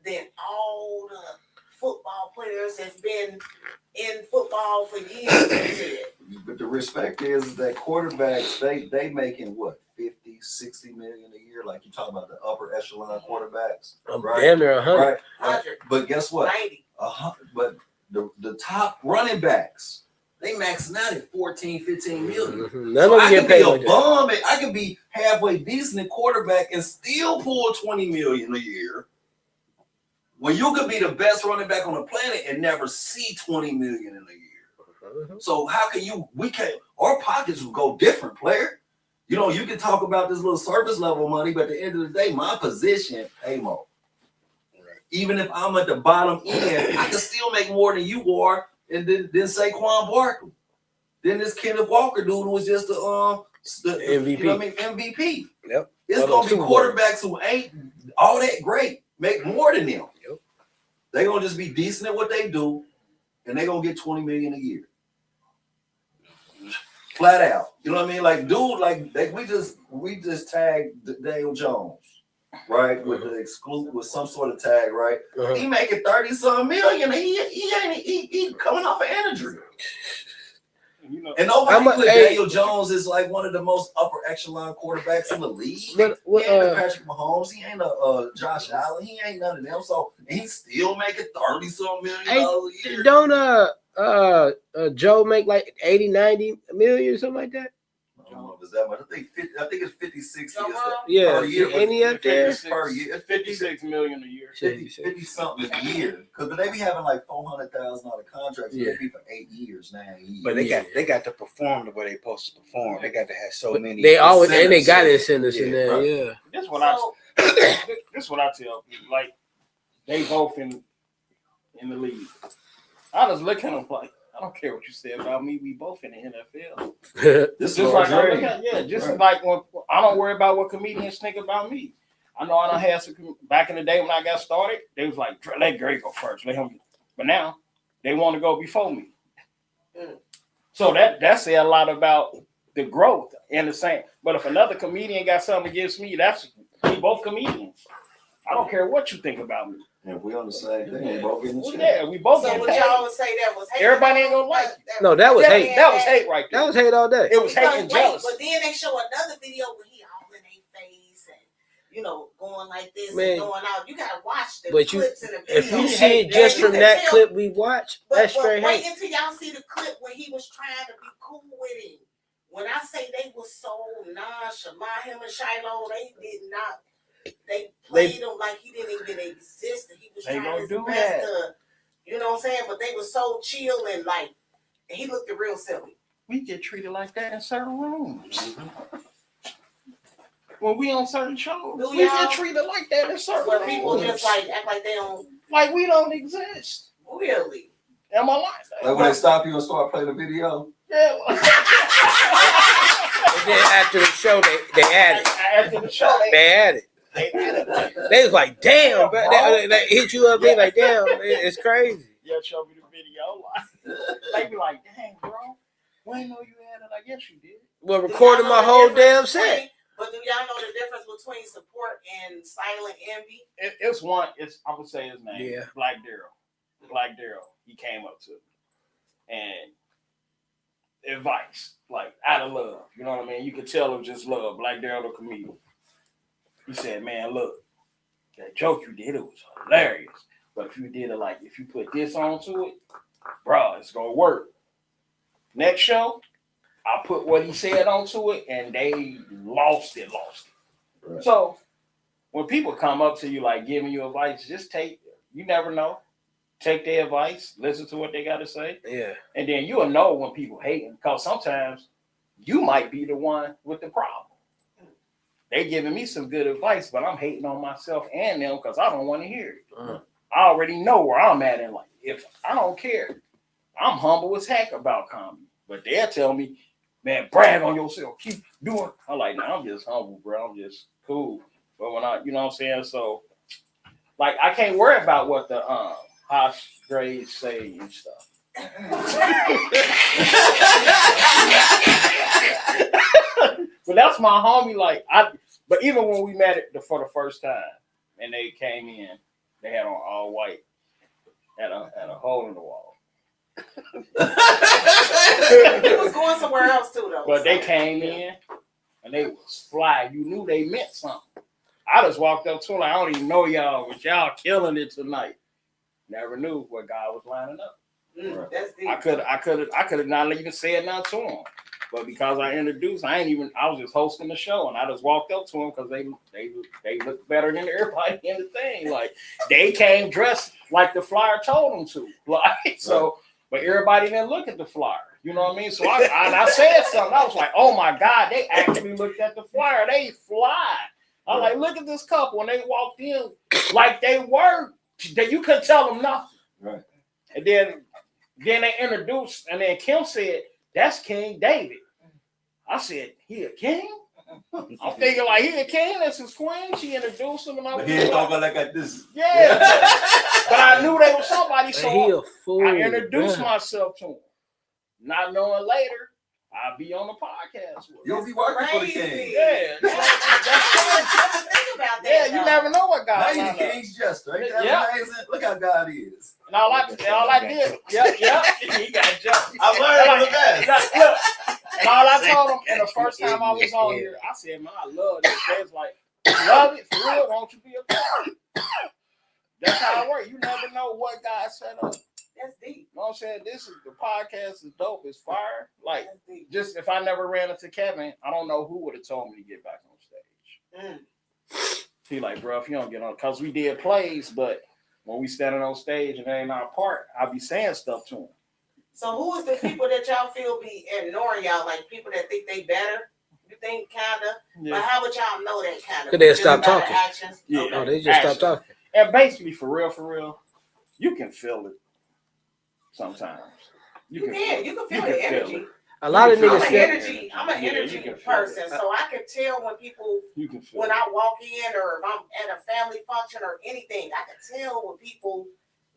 than all the football players that's been in football for years. But the respect is that quarterbacks, they making what, 50, 60 million a year? Like you talking about the upper echelon quarterbacks. Right? Damn near 100. Right. 100. But guess what? 90. But the top running backs, they maxing out at 14, 15 million. Mm-hmm. None of them get paid like bum. I could be halfway decent at quarterback and still pull 20 million a year. When you could be the best running back on the planet and never see 20 million in a year. Mm-hmm. So how can our pockets will go different, player. You know, you can talk about this little surface level money, but at the end of the day, my position, pay more. Even if I'm at the bottom end, I can still make more than you are, and then Saquon Barkley. Then this Kenneth Walker dude was just the MVP. You know what I mean? MVP. Yep. It's gonna be quarterbacks who ain't all that great, make more than them. Yep. They're gonna just be decent at what they do, and they're gonna get 20 million a year. Flat out. You know what I mean? Like, dude, we just tagged Daniel Jones. Right, with the exclusive, with some sort of tag, right? He making 30-some million, and he coming off an injury. You know, and nobody put Daniel Jones is like one of the most upper echelon quarterbacks in the league. He ain't a Patrick Mahomes, he ain't a Josh Allen, he ain't none of them. So he's still making 30-some million a year. Don't Joe make like 80, 90 million or something like that? I don't know if it's that much. I think it's 56 yeah, per year. Any up there? Per year. It's 56 million a year. 50 something a year. Because they be having like $400,000 contracts. Yeah. They be for 8 years, 9 years. But they got to perform the way they supposed to perform. They got to have so many. They always and they got incentives in there. Right. Yeah. That's what I tell people. Like they both in the league. I just look at them like, I don't care what you say about me. We both in the NFL. This just like like when I don't worry about what comedians think about me. I know I don't have some back in the day when I got started. They was like, let Gray go first. Let him. But now they want to go before me. So that say a lot about the growth and the same. But if another comedian got something against me, we both comedians. I don't care what you think about me. If we on the same thing, we both getting the shit. Yeah, we both. So would y'all would say that was hate? Everybody ain't gonna like it. No, that was hate. That was hate right there. That was hate all day. It was hate and jealous. But then they show another video where he all in their face and going like this and going out. You gotta watch the clips in the video. If you see it just from that clip we watched, that's straight hate. Wait until y'all see the clip where he was trying to be cool with him. When I say they was so nonchalant, him and Shiloh, they did not. They played him like he didn't even exist. He was trying his best to, you know what I'm saying? But they were so chill and like, he looked real silly. We get treated like that in certain rooms. When we on certain shows, we get treated like that in certain rooms. Where people just like act like they don't, like we don't exist. Really? Am I lying? Like when they stop you and start playing the video. Yeah. And then after the show, they added. After the show, they added. They was like, damn, bro. They hit you up, they like, damn, it's crazy. Yeah, show me the video. They be like, dang, bro, we didn't know you had it. I guess you did. Well, recording my whole damn set. But do y'all know the difference between support and silent envy? It's one. I would say his name. Yeah. Black Daryl. He came up to me, and advice, like out of love. You know what I mean? You could tell it was just love. Black Daryl, the comedian. He said, man, look, that joke you did, it was hilarious. But if you did it like, if you put this onto it, bro, it's going to work. Next show, I put what he said onto it, and they lost it. Right. So when people come up to you, like giving you advice, just take, you never know. Take their advice, listen to what they got to say. Yeah. And then you'll know when people hating, because sometimes you might be the one with the problem. They giving me some good advice, but I'm hating on myself and them because I don't want to hear it. I already know where I'm at in life. If I don't care, I'm humble as heck about comedy. But they'll tell me, man, brag on yourself. Keep doing it. I'm like, nah, I'm just humble, bro. I'm just cool. But when I, you know what I'm saying? So, like, I can't worry about what the high grades say and stuff. But that's my homie. Like, but even when we met it for the first time and they came in, they had on all white, had a hole in the wall. He was going somewhere else too, though. But they came in and they was fly. You knew they meant something. I just walked up to them like, I don't even know y'all, but y'all killing it tonight. Never knew what God was lining up. That's deep. I could have not even said nothing to him. But because I introduced, I was just hosting the show, and I just walked up to them because they looked better than everybody in the thing. Like, they came dressed like the flyer told them to. Like, so, but everybody didn't look at the flyer. You know what I mean? So I said something. I was like, oh my God, they actually looked at the flyer. They fly. I was like, look at this couple. And they walked in like they were. You couldn't tell them nothing. Right. And then they introduced, and then Kim said, that's King David. I said, he a king? I'm thinking like, he a king? That's his queen? She introduced him, and I was he ain't talking like this. Yeah. But I knew they was somebody, so he a fool, I introduced myself to him. Not knowing later, I'll be on the podcast with him. You'll be working for the king. Yeah. Think about that. Yeah, you never know what God Now is. The king's jester. Ain't that Yeah. amazing? Look how God is. And all I did, yeah, he got jumped. I learned the best. Look, and all I told him, and the first time I was on here, I said, man, I love this. They was like, you love it? For real? Won't you be a part? That's how it works. You never know what God set up. That's deep. You know what I'm saying? The podcast is dope. It's fire. Like, just if I never ran into Kevin, I don't know who would have told me to get back on stage. He like, bro, if you don't get on, because we did plays, but when we standing on stage and they ain't our part, I'll be saying stuff to them. So who is the people that y'all feel be ignoring y'all? Like people that think they better? You think kinda? Yeah. But how would y'all know that kinda? Because they stop talking. Actions? Yeah. Okay. Oh, they just stop talking. And basically, for real, you can feel it sometimes. You can feel the energy. A lot of niggas I'm an energy person, so I can tell when people, when I walk in or if I'm at a family function or anything, I can tell when people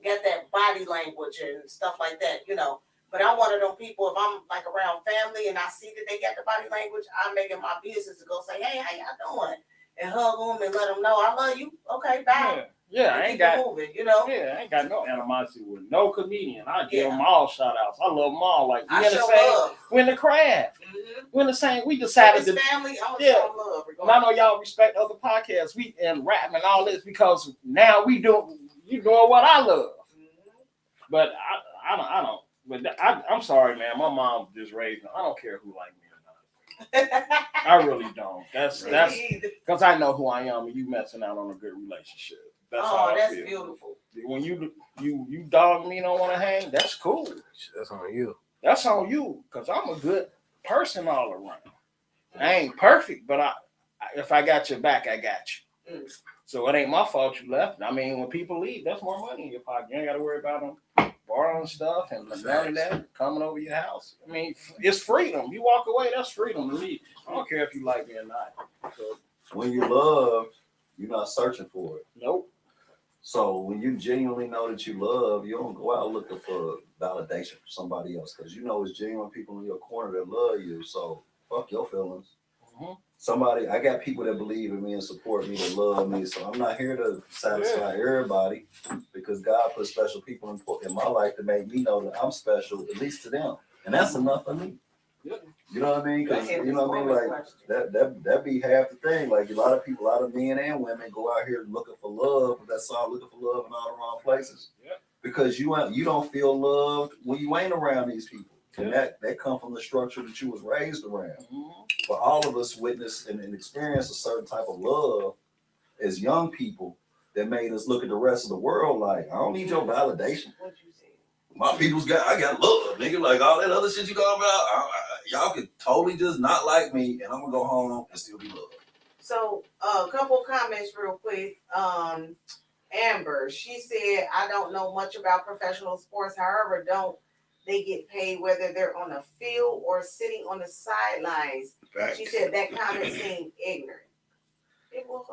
get that body language and stuff like that, you know. But I'm one of them people, if I'm like around family and I see that they got the body language, I'm making my business to go say, hey, how y'all doing? And hug them and let them know I love you. Okay, bye. Yeah, I ain't got moving, you know. Yeah, I ain't got no animosity with no comedian. I give them all shout outs. I love them all. Like I show love. We're in the craft. We're in the same. We decided to family. I'm show love. And I know y'all respect other podcasts. We and rap and all this because now you doing what I love. But I don't. But I'm sorry, man. My mom just raised me. I don't care who like me or not. I really don't. That's because I know who I am, and you messing out on a good relationship. That's that's beautiful. When you dog me, don't want to hang, that's cool. That's on you. That's on you, because I'm a good person all around. I ain't perfect, but if I got your back, I got you. So it ain't my fault you left. I mean, when people leave, that's more money in your pocket. You ain't got to worry about them borrowing stuff and none of that coming over your house. I mean, it's freedom. You walk away, that's freedom to me. I don't care if you like me or not. So, when you love, you're not searching for it. Nope. So when you genuinely know that you love, you don't go out looking for validation from somebody else because you know it's genuine people in your corner that love you. So fuck your feelings. I got people that believe in me and support me, that love me. So I'm not here to satisfy everybody because God put special people in my life to make me know that I'm special, at least to them. And that's enough for me. You know what I mean? Because you know what I mean, like that be half the thing. Like a lot of men and women go out here looking for love, but that's all looking for love in all the wrong places. Because you don't feel loved when you ain't around these people, and that come from the structure that you was raised around. But all of us witnessed and experienced a certain type of love as young people that made us look at the rest of the world like, I don't need your validation. My I got love, nigga. Like all that other shit you talking about, y'all could totally just not like me, and I'm gonna go home and still be loved. So, a couple comments real quick. Amber, she said, I don't know much about professional sports. However, don't they get paid whether they're on the field or sitting on the sidelines? Facts. She said that comment seemed ignorant. It was.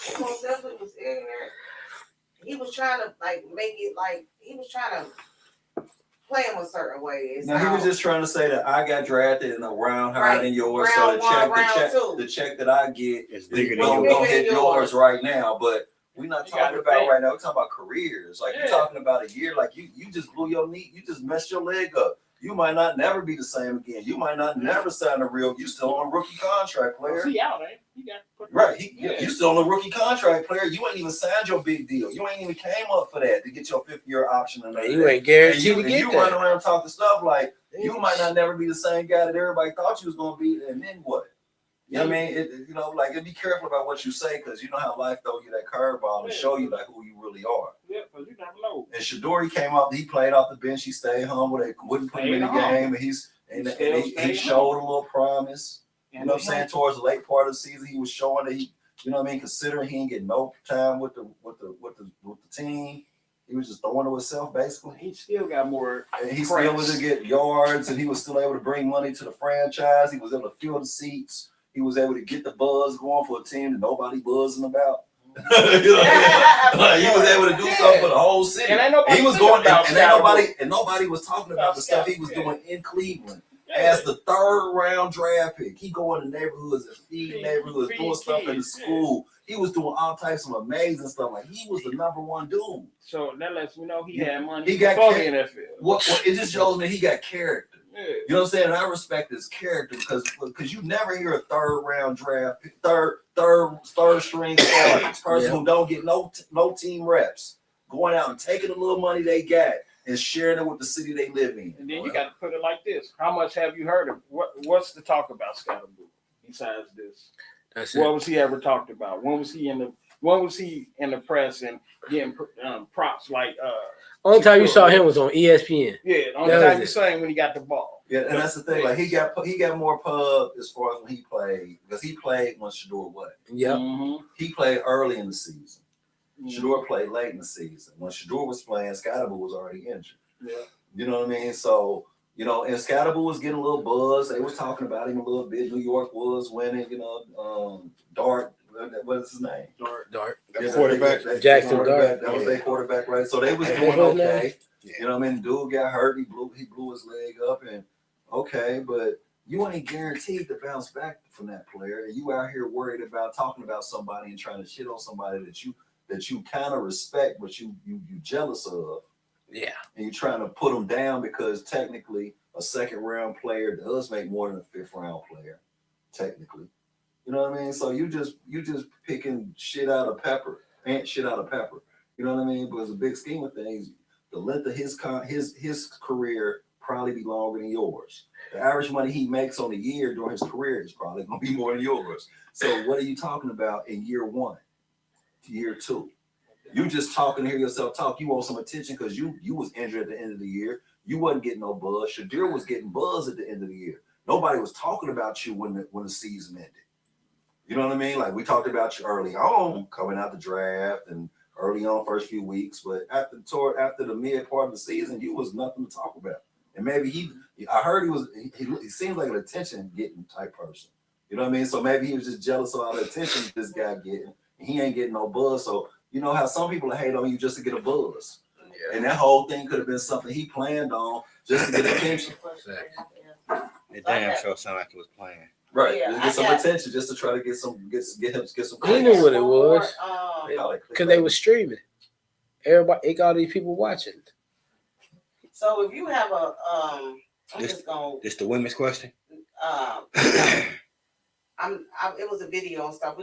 It most definitely was ignorant. He was trying to make it like he was trying to play him a certain way. No, he was just trying to say that I got drafted in a round higher than yours, so the check that I get is gonna hit yours right now. But we're not talking about right now. We're talking about careers. Like you're talking about a year. Like you just blew your knee. You just messed your leg up. You might not never be the same again. You might not never sign a real. You still on a rookie contract, player. He out, man. He got right. You still on a rookie contract, player. You ain't even signed your big deal. You ain't even came up for that to get your 5th-year option. And you ain't guaranteed to get you that. run around talking stuff like you might not never be the same guy that everybody thought you was gonna be, and then what? You know what I mean? Be careful about what you say because you know how life throw you that curveball and show you like who you really are. Yeah, because you never know. And Shadori came up, he played off the bench, he stayed home, they wouldn't put him in the game, and he showed a little promise. You know what I'm saying? Towards the late part of the season, he was showing that he, you know what I mean, considering he didn't get no time with the team. He was just throwing to himself, basically. He still got more. And he still was to get yards, and he was still able to bring money to the franchise. He was able to fill the seats. He was able to get the buzz going for a team that nobody buzzing about. You know what I mean? Like, he was able to do something for the whole city. And he was going about and nobody was talking about the stuff he was doing in Cleveland. As the 3rd round draft pick, he going to neighborhoods and feeding neighborhoods, doing stuff in the school. He was doing all types of amazing stuff. Like he was the #1 dude. So that lets me know he had money. He got before the NFL. It just shows me he got character. Yeah. You know what I'm saying? And I respect his character because you never hear a 3rd round draft, third string person who don't get no team reps going out and taking the little money they got and sharing it with the city they live in. And then you got to put it like this: how much have you heard of? What's the talk about Scottaboo besides this? What was he ever talked about? When was he in the press and getting props like? Only time you saw him was on ESPN. Yeah, the only time you saw him when he got the ball. Yeah, and that's the thing. Like he got more pub as far as when he played because he played when Shador what? Yeah, he played early in the season. Shador played late in the season. When Shador was playing, Scottaboo was already injured. Yeah, you know what I mean. So and Scottaboo was getting a little buzz. They was talking about him a little bit. New York was winning. Dart. What is his name? Dart. Quarterback. Jackson Dart. That was their quarterback, right? So they was doing okay. Yeah. You know what I mean? Dude got hurt. He blew his leg up, and okay, but you ain't guaranteed to bounce back from that player. And you out here worried about talking about somebody and trying to shit on somebody that you kind of respect, but you jealous of. Yeah. And you're trying to put them down because technically a 2nd round player does make more than a 5th round player, technically. You know what I mean? So you just picking shit out of pepper. You know what I mean? Because the big scheme of things, the length of his career probably be longer than yours. The average money he makes on a year during his career is probably gonna be more than yours. So what are you talking about in year 1, year 2? You just talking to hear yourself talk. You want some attention because you was injured at the end of the year. You wasn't getting no buzz. Shadir was getting buzz at the end of the year. Nobody was talking about you when the season ended. You know what I mean? Like we talked about you early on, coming out the draft and early on first few weeks, but after the mid part of the season, you was nothing to talk about. And maybe I heard he seems like an attention getting type person. You know what I mean? So maybe he was just jealous of all the attention this guy getting. And he ain't getting no buzz. So you know how some people hate on you just to get a buzz. Yeah. And that whole thing could have been something he planned on just to get attention. It damn sure sounded like he was playing. Right, yeah, just get some attention, just to try to get some. He knew what it was, because they were streaming. Everybody, it got all these people watching. So if you have This the women's question. It was a video and stuff.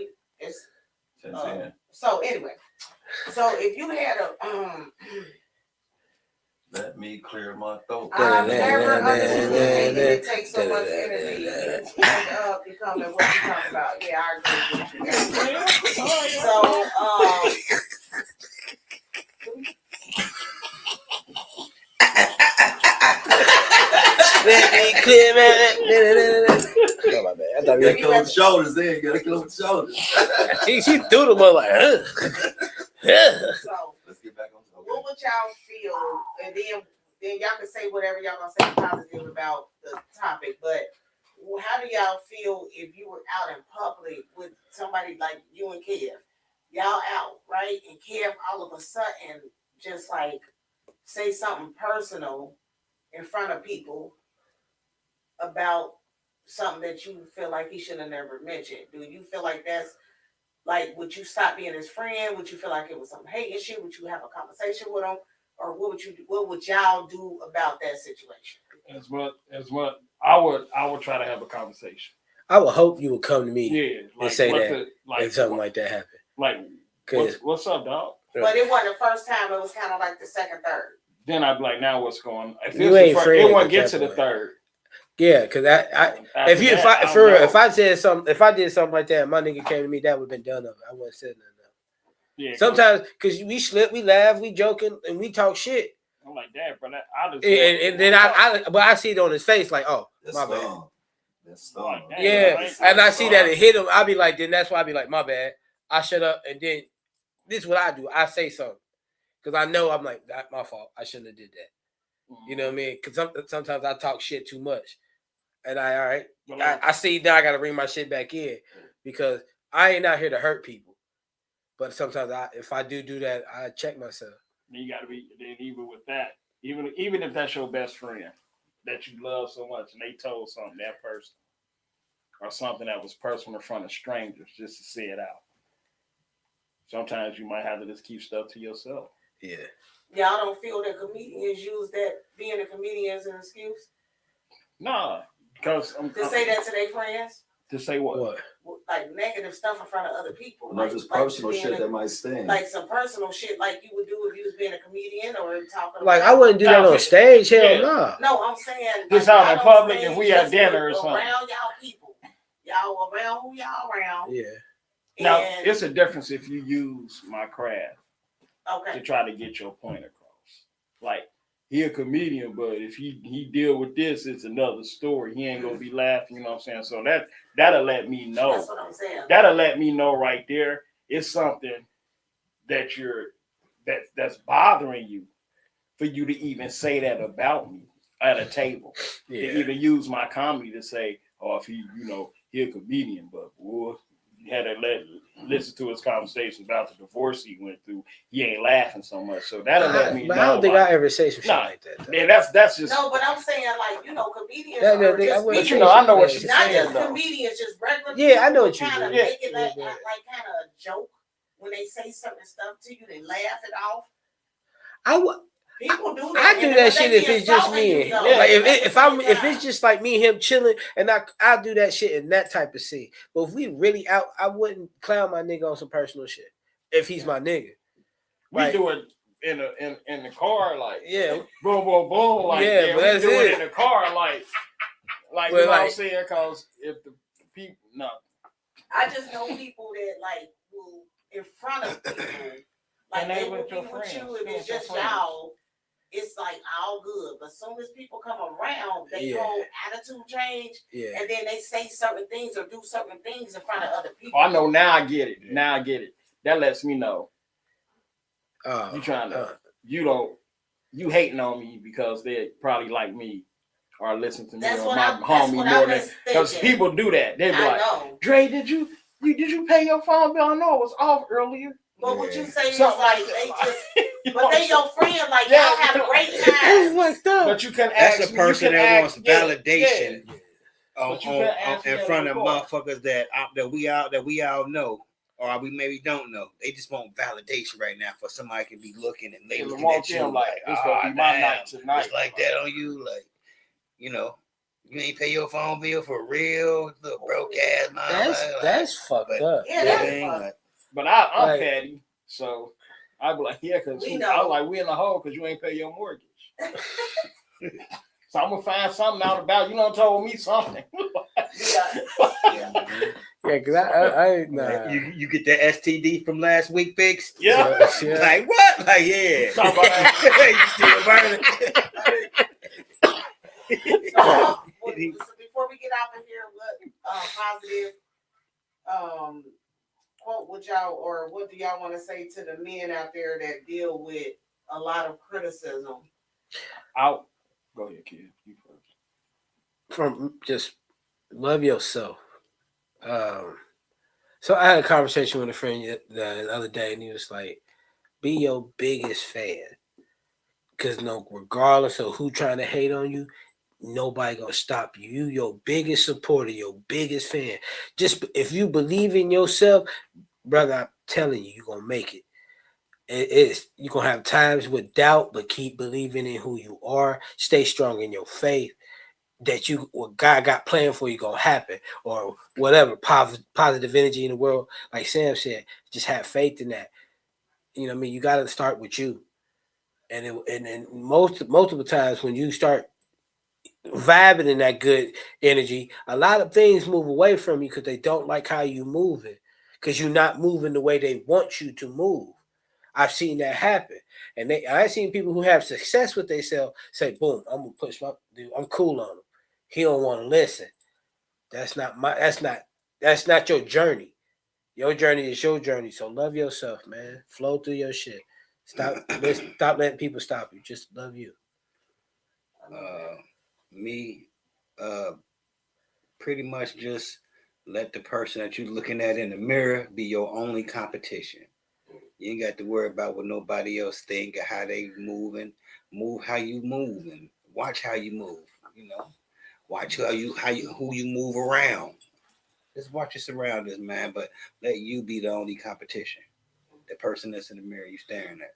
So anyway, so if you had a let me clear my throat. I've never understood it takes so much energy to stand up, becoming what you talking about. Yeah, I agree with you. So let me clear my I thought you gotta close the shoulders then. You gotta close the shoulders. she threw them up like, huh. So, let's get back on the what would y'all feel? And then y'all can say whatever y'all gonna say positive about the topic, but how do y'all feel if you were out in public with somebody like you and Kev? Y'all out, right? And Kev all of a sudden just like say something personal in front of people about something that you feel like he should have never mentioned. Do you feel like that's like, would you stop being his friend? Would you feel like it was some hate issue? Would you have a conversation with him? Or what would y'all do about that situation? As what I would try to have a conversation. I would hope you would come to me and say that if something like that happened. Like, what's up, dog? But it wasn't the first time. It was kind of like the second, third. Then I'd be like, now what's going on? If you ain't friends, it won't get to the third. Yeah, because if I did something like that, and my nigga came to me, that would have been done. I wouldn't say nothing. Yeah, sometimes because we slip, we laugh, we joking, and we talk shit. I'm like that, but I just and then I see it on his face like, oh, my bad. Like that, Yeah, right? and I see that it hit him. I'll be like, then that's why I be like, my bad. I shut up, and then this is what I do. I say something because I know I'm like, that's my fault. I shouldn't have did that. You know what I mean? Because sometimes I talk shit too much. And I see now I got to bring my shit back in because I ain't out here to hurt people. But sometimes if I do that, I check myself. You got to be, then even with that, even if that's your best friend that you love so much and they told something, that person, or something that was personal in front of strangers, just to say it out. Sometimes you might have to just keep stuff to yourself. Yeah. Y'all don't feel that comedians use that being a comedian as an excuse? Nah, because to say that to their friends? To say what? Like negative stuff in front of other people. Not just personal shit that might sting. Like some personal shit like you would do if you was being a comedian or talking like I wouldn't do that on stage. Hell no. No, I'm saying just out in public if we at dinner or something. Around y'all people. Y'all around who y'all around. Yeah. Now it's a difference if you use my craft to try to get your point across. Like he a comedian, but if he deal with this, it's another story. He ain't gonna be laughing, you know what I'm saying? So that'll let me know. That's what I'm saying. That'll let me know right there. It's something that that's bothering you for you to even say that about me at a table. Yeah. To even use my comedy to say, oh, if he a comedian, but boy, you had to listen to his conversation about the divorce he went through. He ain't laughing so much, so that'll let me know. I don't think I ever say some shit like that. Though. Yeah, that's just no. But I'm saying like comedians. I know what you're not saying. Not just comedians, just regular. Yeah, I know what you're doing. Make it like kind of a joke when they say certain stuff to you. They laugh it off. People do that. I do that shit if it's just me. Like if it's just like me and him chilling, and I do that shit in that type of scene. But if we really out, I wouldn't clown my nigga on some personal shit. If he's my nigga, we do it in the car, like boom, boom, boom, like but that's we do it in the car, like you know what I'm saying? Because if the people, I just know people that like will in front of people, like they will be with you, and it's just y'all. It's like all good, but as soon as people come around, they whole attitude change, and then they say certain things or do certain things in front of other people. Oh, I know now. I get it. Now I get it. That lets me know. You trying to you hating on me because they probably like me or listen to me or my homie more than because people do that. They be like, Dre, did you pay your phone bill? I know it was off earlier. But what you say is like they just, but they your friend, like y'all have a great time. But you can ask. That's a person that wants validation in front of motherfuckers that we all know, or we maybe don't know. They just want validation right now for somebody can be looking and they looking at you like, it's gonna be my night tonight. It's like that on you, like. you know, you ain't pay your phone bill for real, little broke ass man. That's fucked up. Yeah, that's fucked up. But I'm Like- petty, so I be like, yeah, because We I know. like we in the hole because you ain't pay your mortgage. So I'm gonna find something out about you. Know, told me something. Yeah, because I nah. You get that STD from last week fixed? Yeah. Like what? Like yeah. Talk about that. You still burning? So before we get out of here, what positive quote would y'all, or what do y'all want to say to the men out there that deal with a lot of criticism? Out. Go ahead, kid. You first. From just love yourself. So I had a conversation with a friend the other day, and he was like, "Be your biggest fan, because regardless of who trying to hate on you, nobody gonna stop you. You your biggest supporter, your biggest fan. Just if you believe in yourself, brother, I'm telling you, you're gonna make it. You're gonna have times with doubt, but keep believing in who you are. Stay strong in your faith that what God got planned for you gonna happen, or whatever positive energy in the world. Like Sam said, just have faith in that. You know what I mean? You got to start with you, and multiple times when you start vibing in that good energy, a lot of things move away from you because they don't like how you moving, because you're not moving the way they want you to move. I've seen that happen, and I've seen people who have success with themselves say, "Boom, I'm gonna push my dude. I'm cool on him. He don't want to listen." That's not your journey. Your journey is your journey. So love yourself, man. Flow through your shit. Stop letting people stop you. Just love you. Pretty much just let the person that you're looking at in the mirror be your only competition. You ain't got to worry about what nobody else think or how they moving. Move how you move and watch how you move. You know, watch who you move around. Just watch your surroundings, man. But let you be the only competition. The person that's in the mirror you staring at.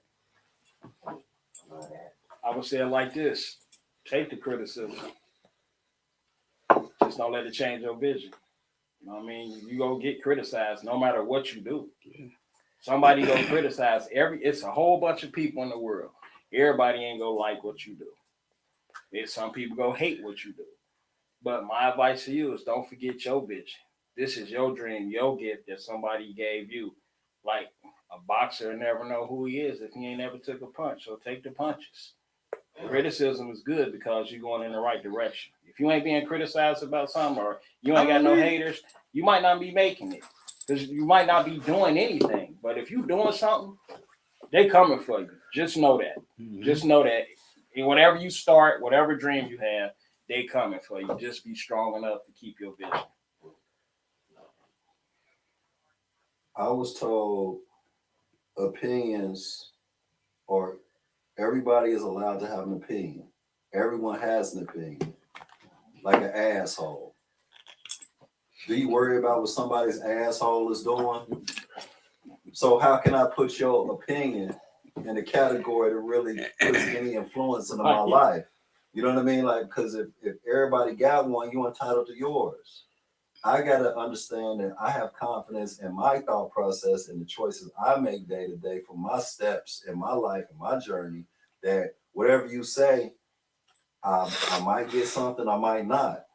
I would say it like this: take the criticism. Just don't let it change your vision. You know what I mean? You go get criticized no matter what you do. Somebody go criticize it's a whole bunch of people in the world. Everybody ain't gonna like what you do. There's some people go hate what you do. But my advice to you is don't forget your vision. This is your dream, your gift that somebody gave you. Like a boxer never know who he is if he ain't ever took a punch. So take the punches. Criticism is good because you're going in the right direction. If you ain't being criticized about something, or you ain't got no haters, you might not be making it. Because you might not be doing anything. But if you're doing something, they coming for you. Just know that. Mm-hmm. Just know that. And whatever you start, whatever dream you have, they coming for you. Just be strong enough to keep your vision. I was told opinions, or everybody is allowed to have an opinion. Everyone has an opinion. Like an asshole. Do you worry about what somebody's asshole is doing? So how can I put your opinion in a category that really puts any influence into my life? You know what I mean? Like, because if everybody got one, you're entitled to yours. I got to understand that I have confidence in my thought process and the choices I make day to day for my steps in my life and my journey, that whatever you say, I might get something, I might not.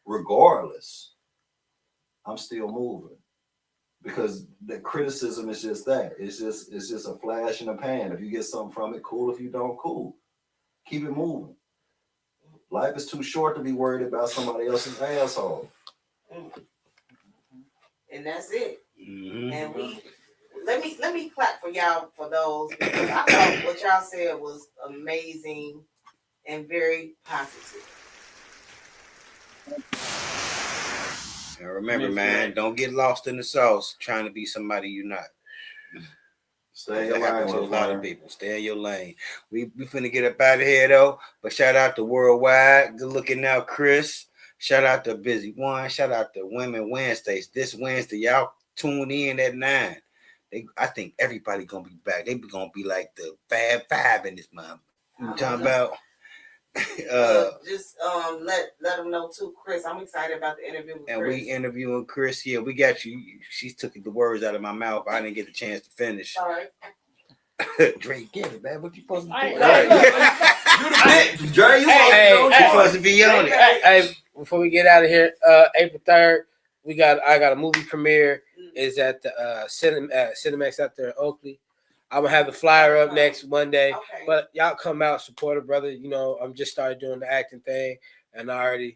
Regardless, I'm still moving, because the criticism is just that. It's just a flash in the pan. If you get something from it, cool. If you don't, cool. Keep it moving. Life is too short to be worried about somebody else's asshole. And that's it. Mm-hmm. And let me clap for y'all for those, because I thought what y'all said was amazing and very positive. And remember, man, don't get lost in the sauce trying to be somebody you're not. Stay in your lane. To a lot of people. Stay in your lane. We finna get up out of here though. But shout out to Worldwide. Good looking now, Chris. Shout out to Busy One. Shout out to Women Wednesdays. This Wednesday, y'all tune in at 9. I think everybody gonna be back. They gonna be like the Fab Five in this month. You talking about? Just let them know too, Chris. I'm excited about the interview with and Chris. we interviewing Chris. Yeah, we got you. She took the words out of my mouth. I didn't get the chance to finish. Sorry. Drake, get it, man. What you supposed to do? You the bitch, Dre. You supposed to be on it. Hey, before we get out of here, April 3rd, I got a movie premiere. Is at the Cinemax out there in Oakley. I'm gonna have the flyer up next Monday. Okay. But y'all come out, support a brother. You know, I'm just started doing the acting thing, and I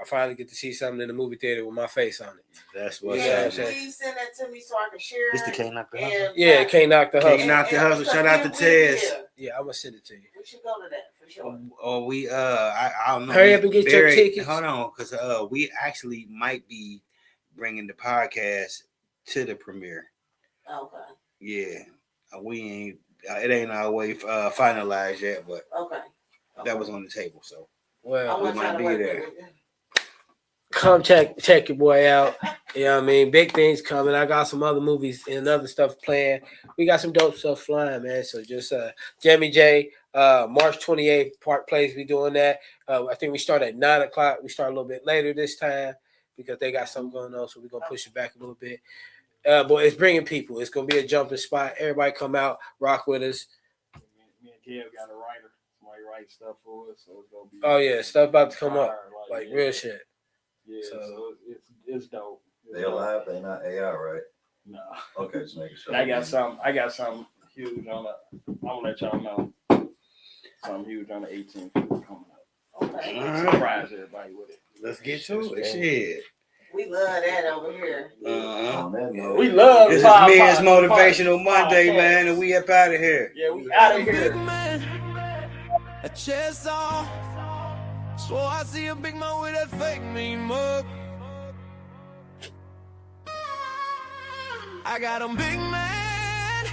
finally get to see something in the movie theater with my face on it. That's what I'm saying. Please send that to me so I can share It's the it. Can't Knock the Hustle. Yeah, Can't Knock the Hustle. Can't Knock the Hustle. Shout out to Tez. Yeah, I'm gonna send it to you. We should go to that for sure. Oh, we I don't know. Hurry up and get your tickets. Hold on, because we actually might be bringing the podcast to the premiere. Okay. Yeah, we ain't. It ain't our way finalized yet, but that was on the table. So we might be there. Come check your boy out. You know what I mean? Big things coming. I got some other movies and other stuff planned. We got some dope stuff flying, man. So just Jamie J, March 28th, Park Place, we doing that. I think we start at 9 o'clock. We start a little bit later this time because they got something going on. So we're going to push it back a little bit. But it's bringing people. It's going to be a jumping spot. Everybody come out, rock with us. Me and Kev got a writer. Somebody write stuff for us. So it's going to be. Oh, yeah. Stuff about to come up. Like real shit. Yeah, so it's dope. They alive, they not AI, right? No. Okay, just making sure. I got something huge on the. I'm gonna let y'all know. Something huge on the 18th coming up. Okay. Surprise everybody with it. Let's get to it. Shit. We love that over here. We love this. Is Men's Motivational Monday, man, and we up out of here. Yeah, we out of here. A chest off. Swore I see a big man with that fake mean mug. I got 'em big man,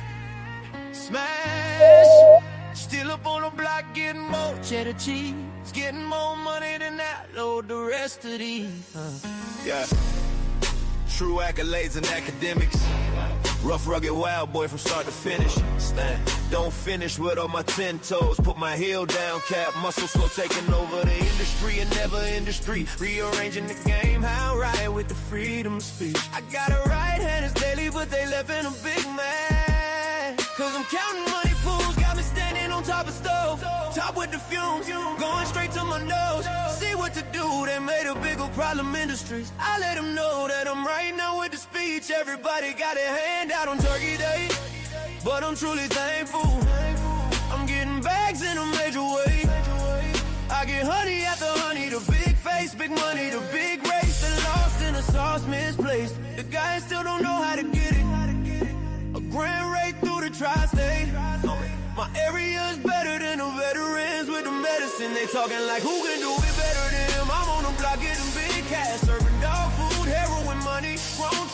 smash. Still up on the block getting more cheddar cheese. Getting more money than that, load the rest of these. Yeah. True accolades and academics. Rough, rugged, wild boy from start to finish. Don't finish with all my 10 toes. Put my heel down, cap, muscle slow, taking over the industry and never industry. Rearranging the game, how I ride with the freedom of speech. I got a right hand, it's daily, but they left in a big man. Cause I'm counting money pools, got me standing on top of stove. Top with the fumes, going straight to my nose. See what to do, they made a bigger problem industries. I let them know that I'm right now with the speech. Everybody got a hand out on Turkey Day, but I'm truly thankful. I'm getting bags in a major way. I get honey after honey, the big face, big money, the big race. The lost in the sauce misplaced. The guys still don't know how to get it. A grand rate through the tri-state. My area is better than the veterans with the medicine. They talking like who can do it better than him. I'm on the block getting big cash, serving dog food, heroin money, grown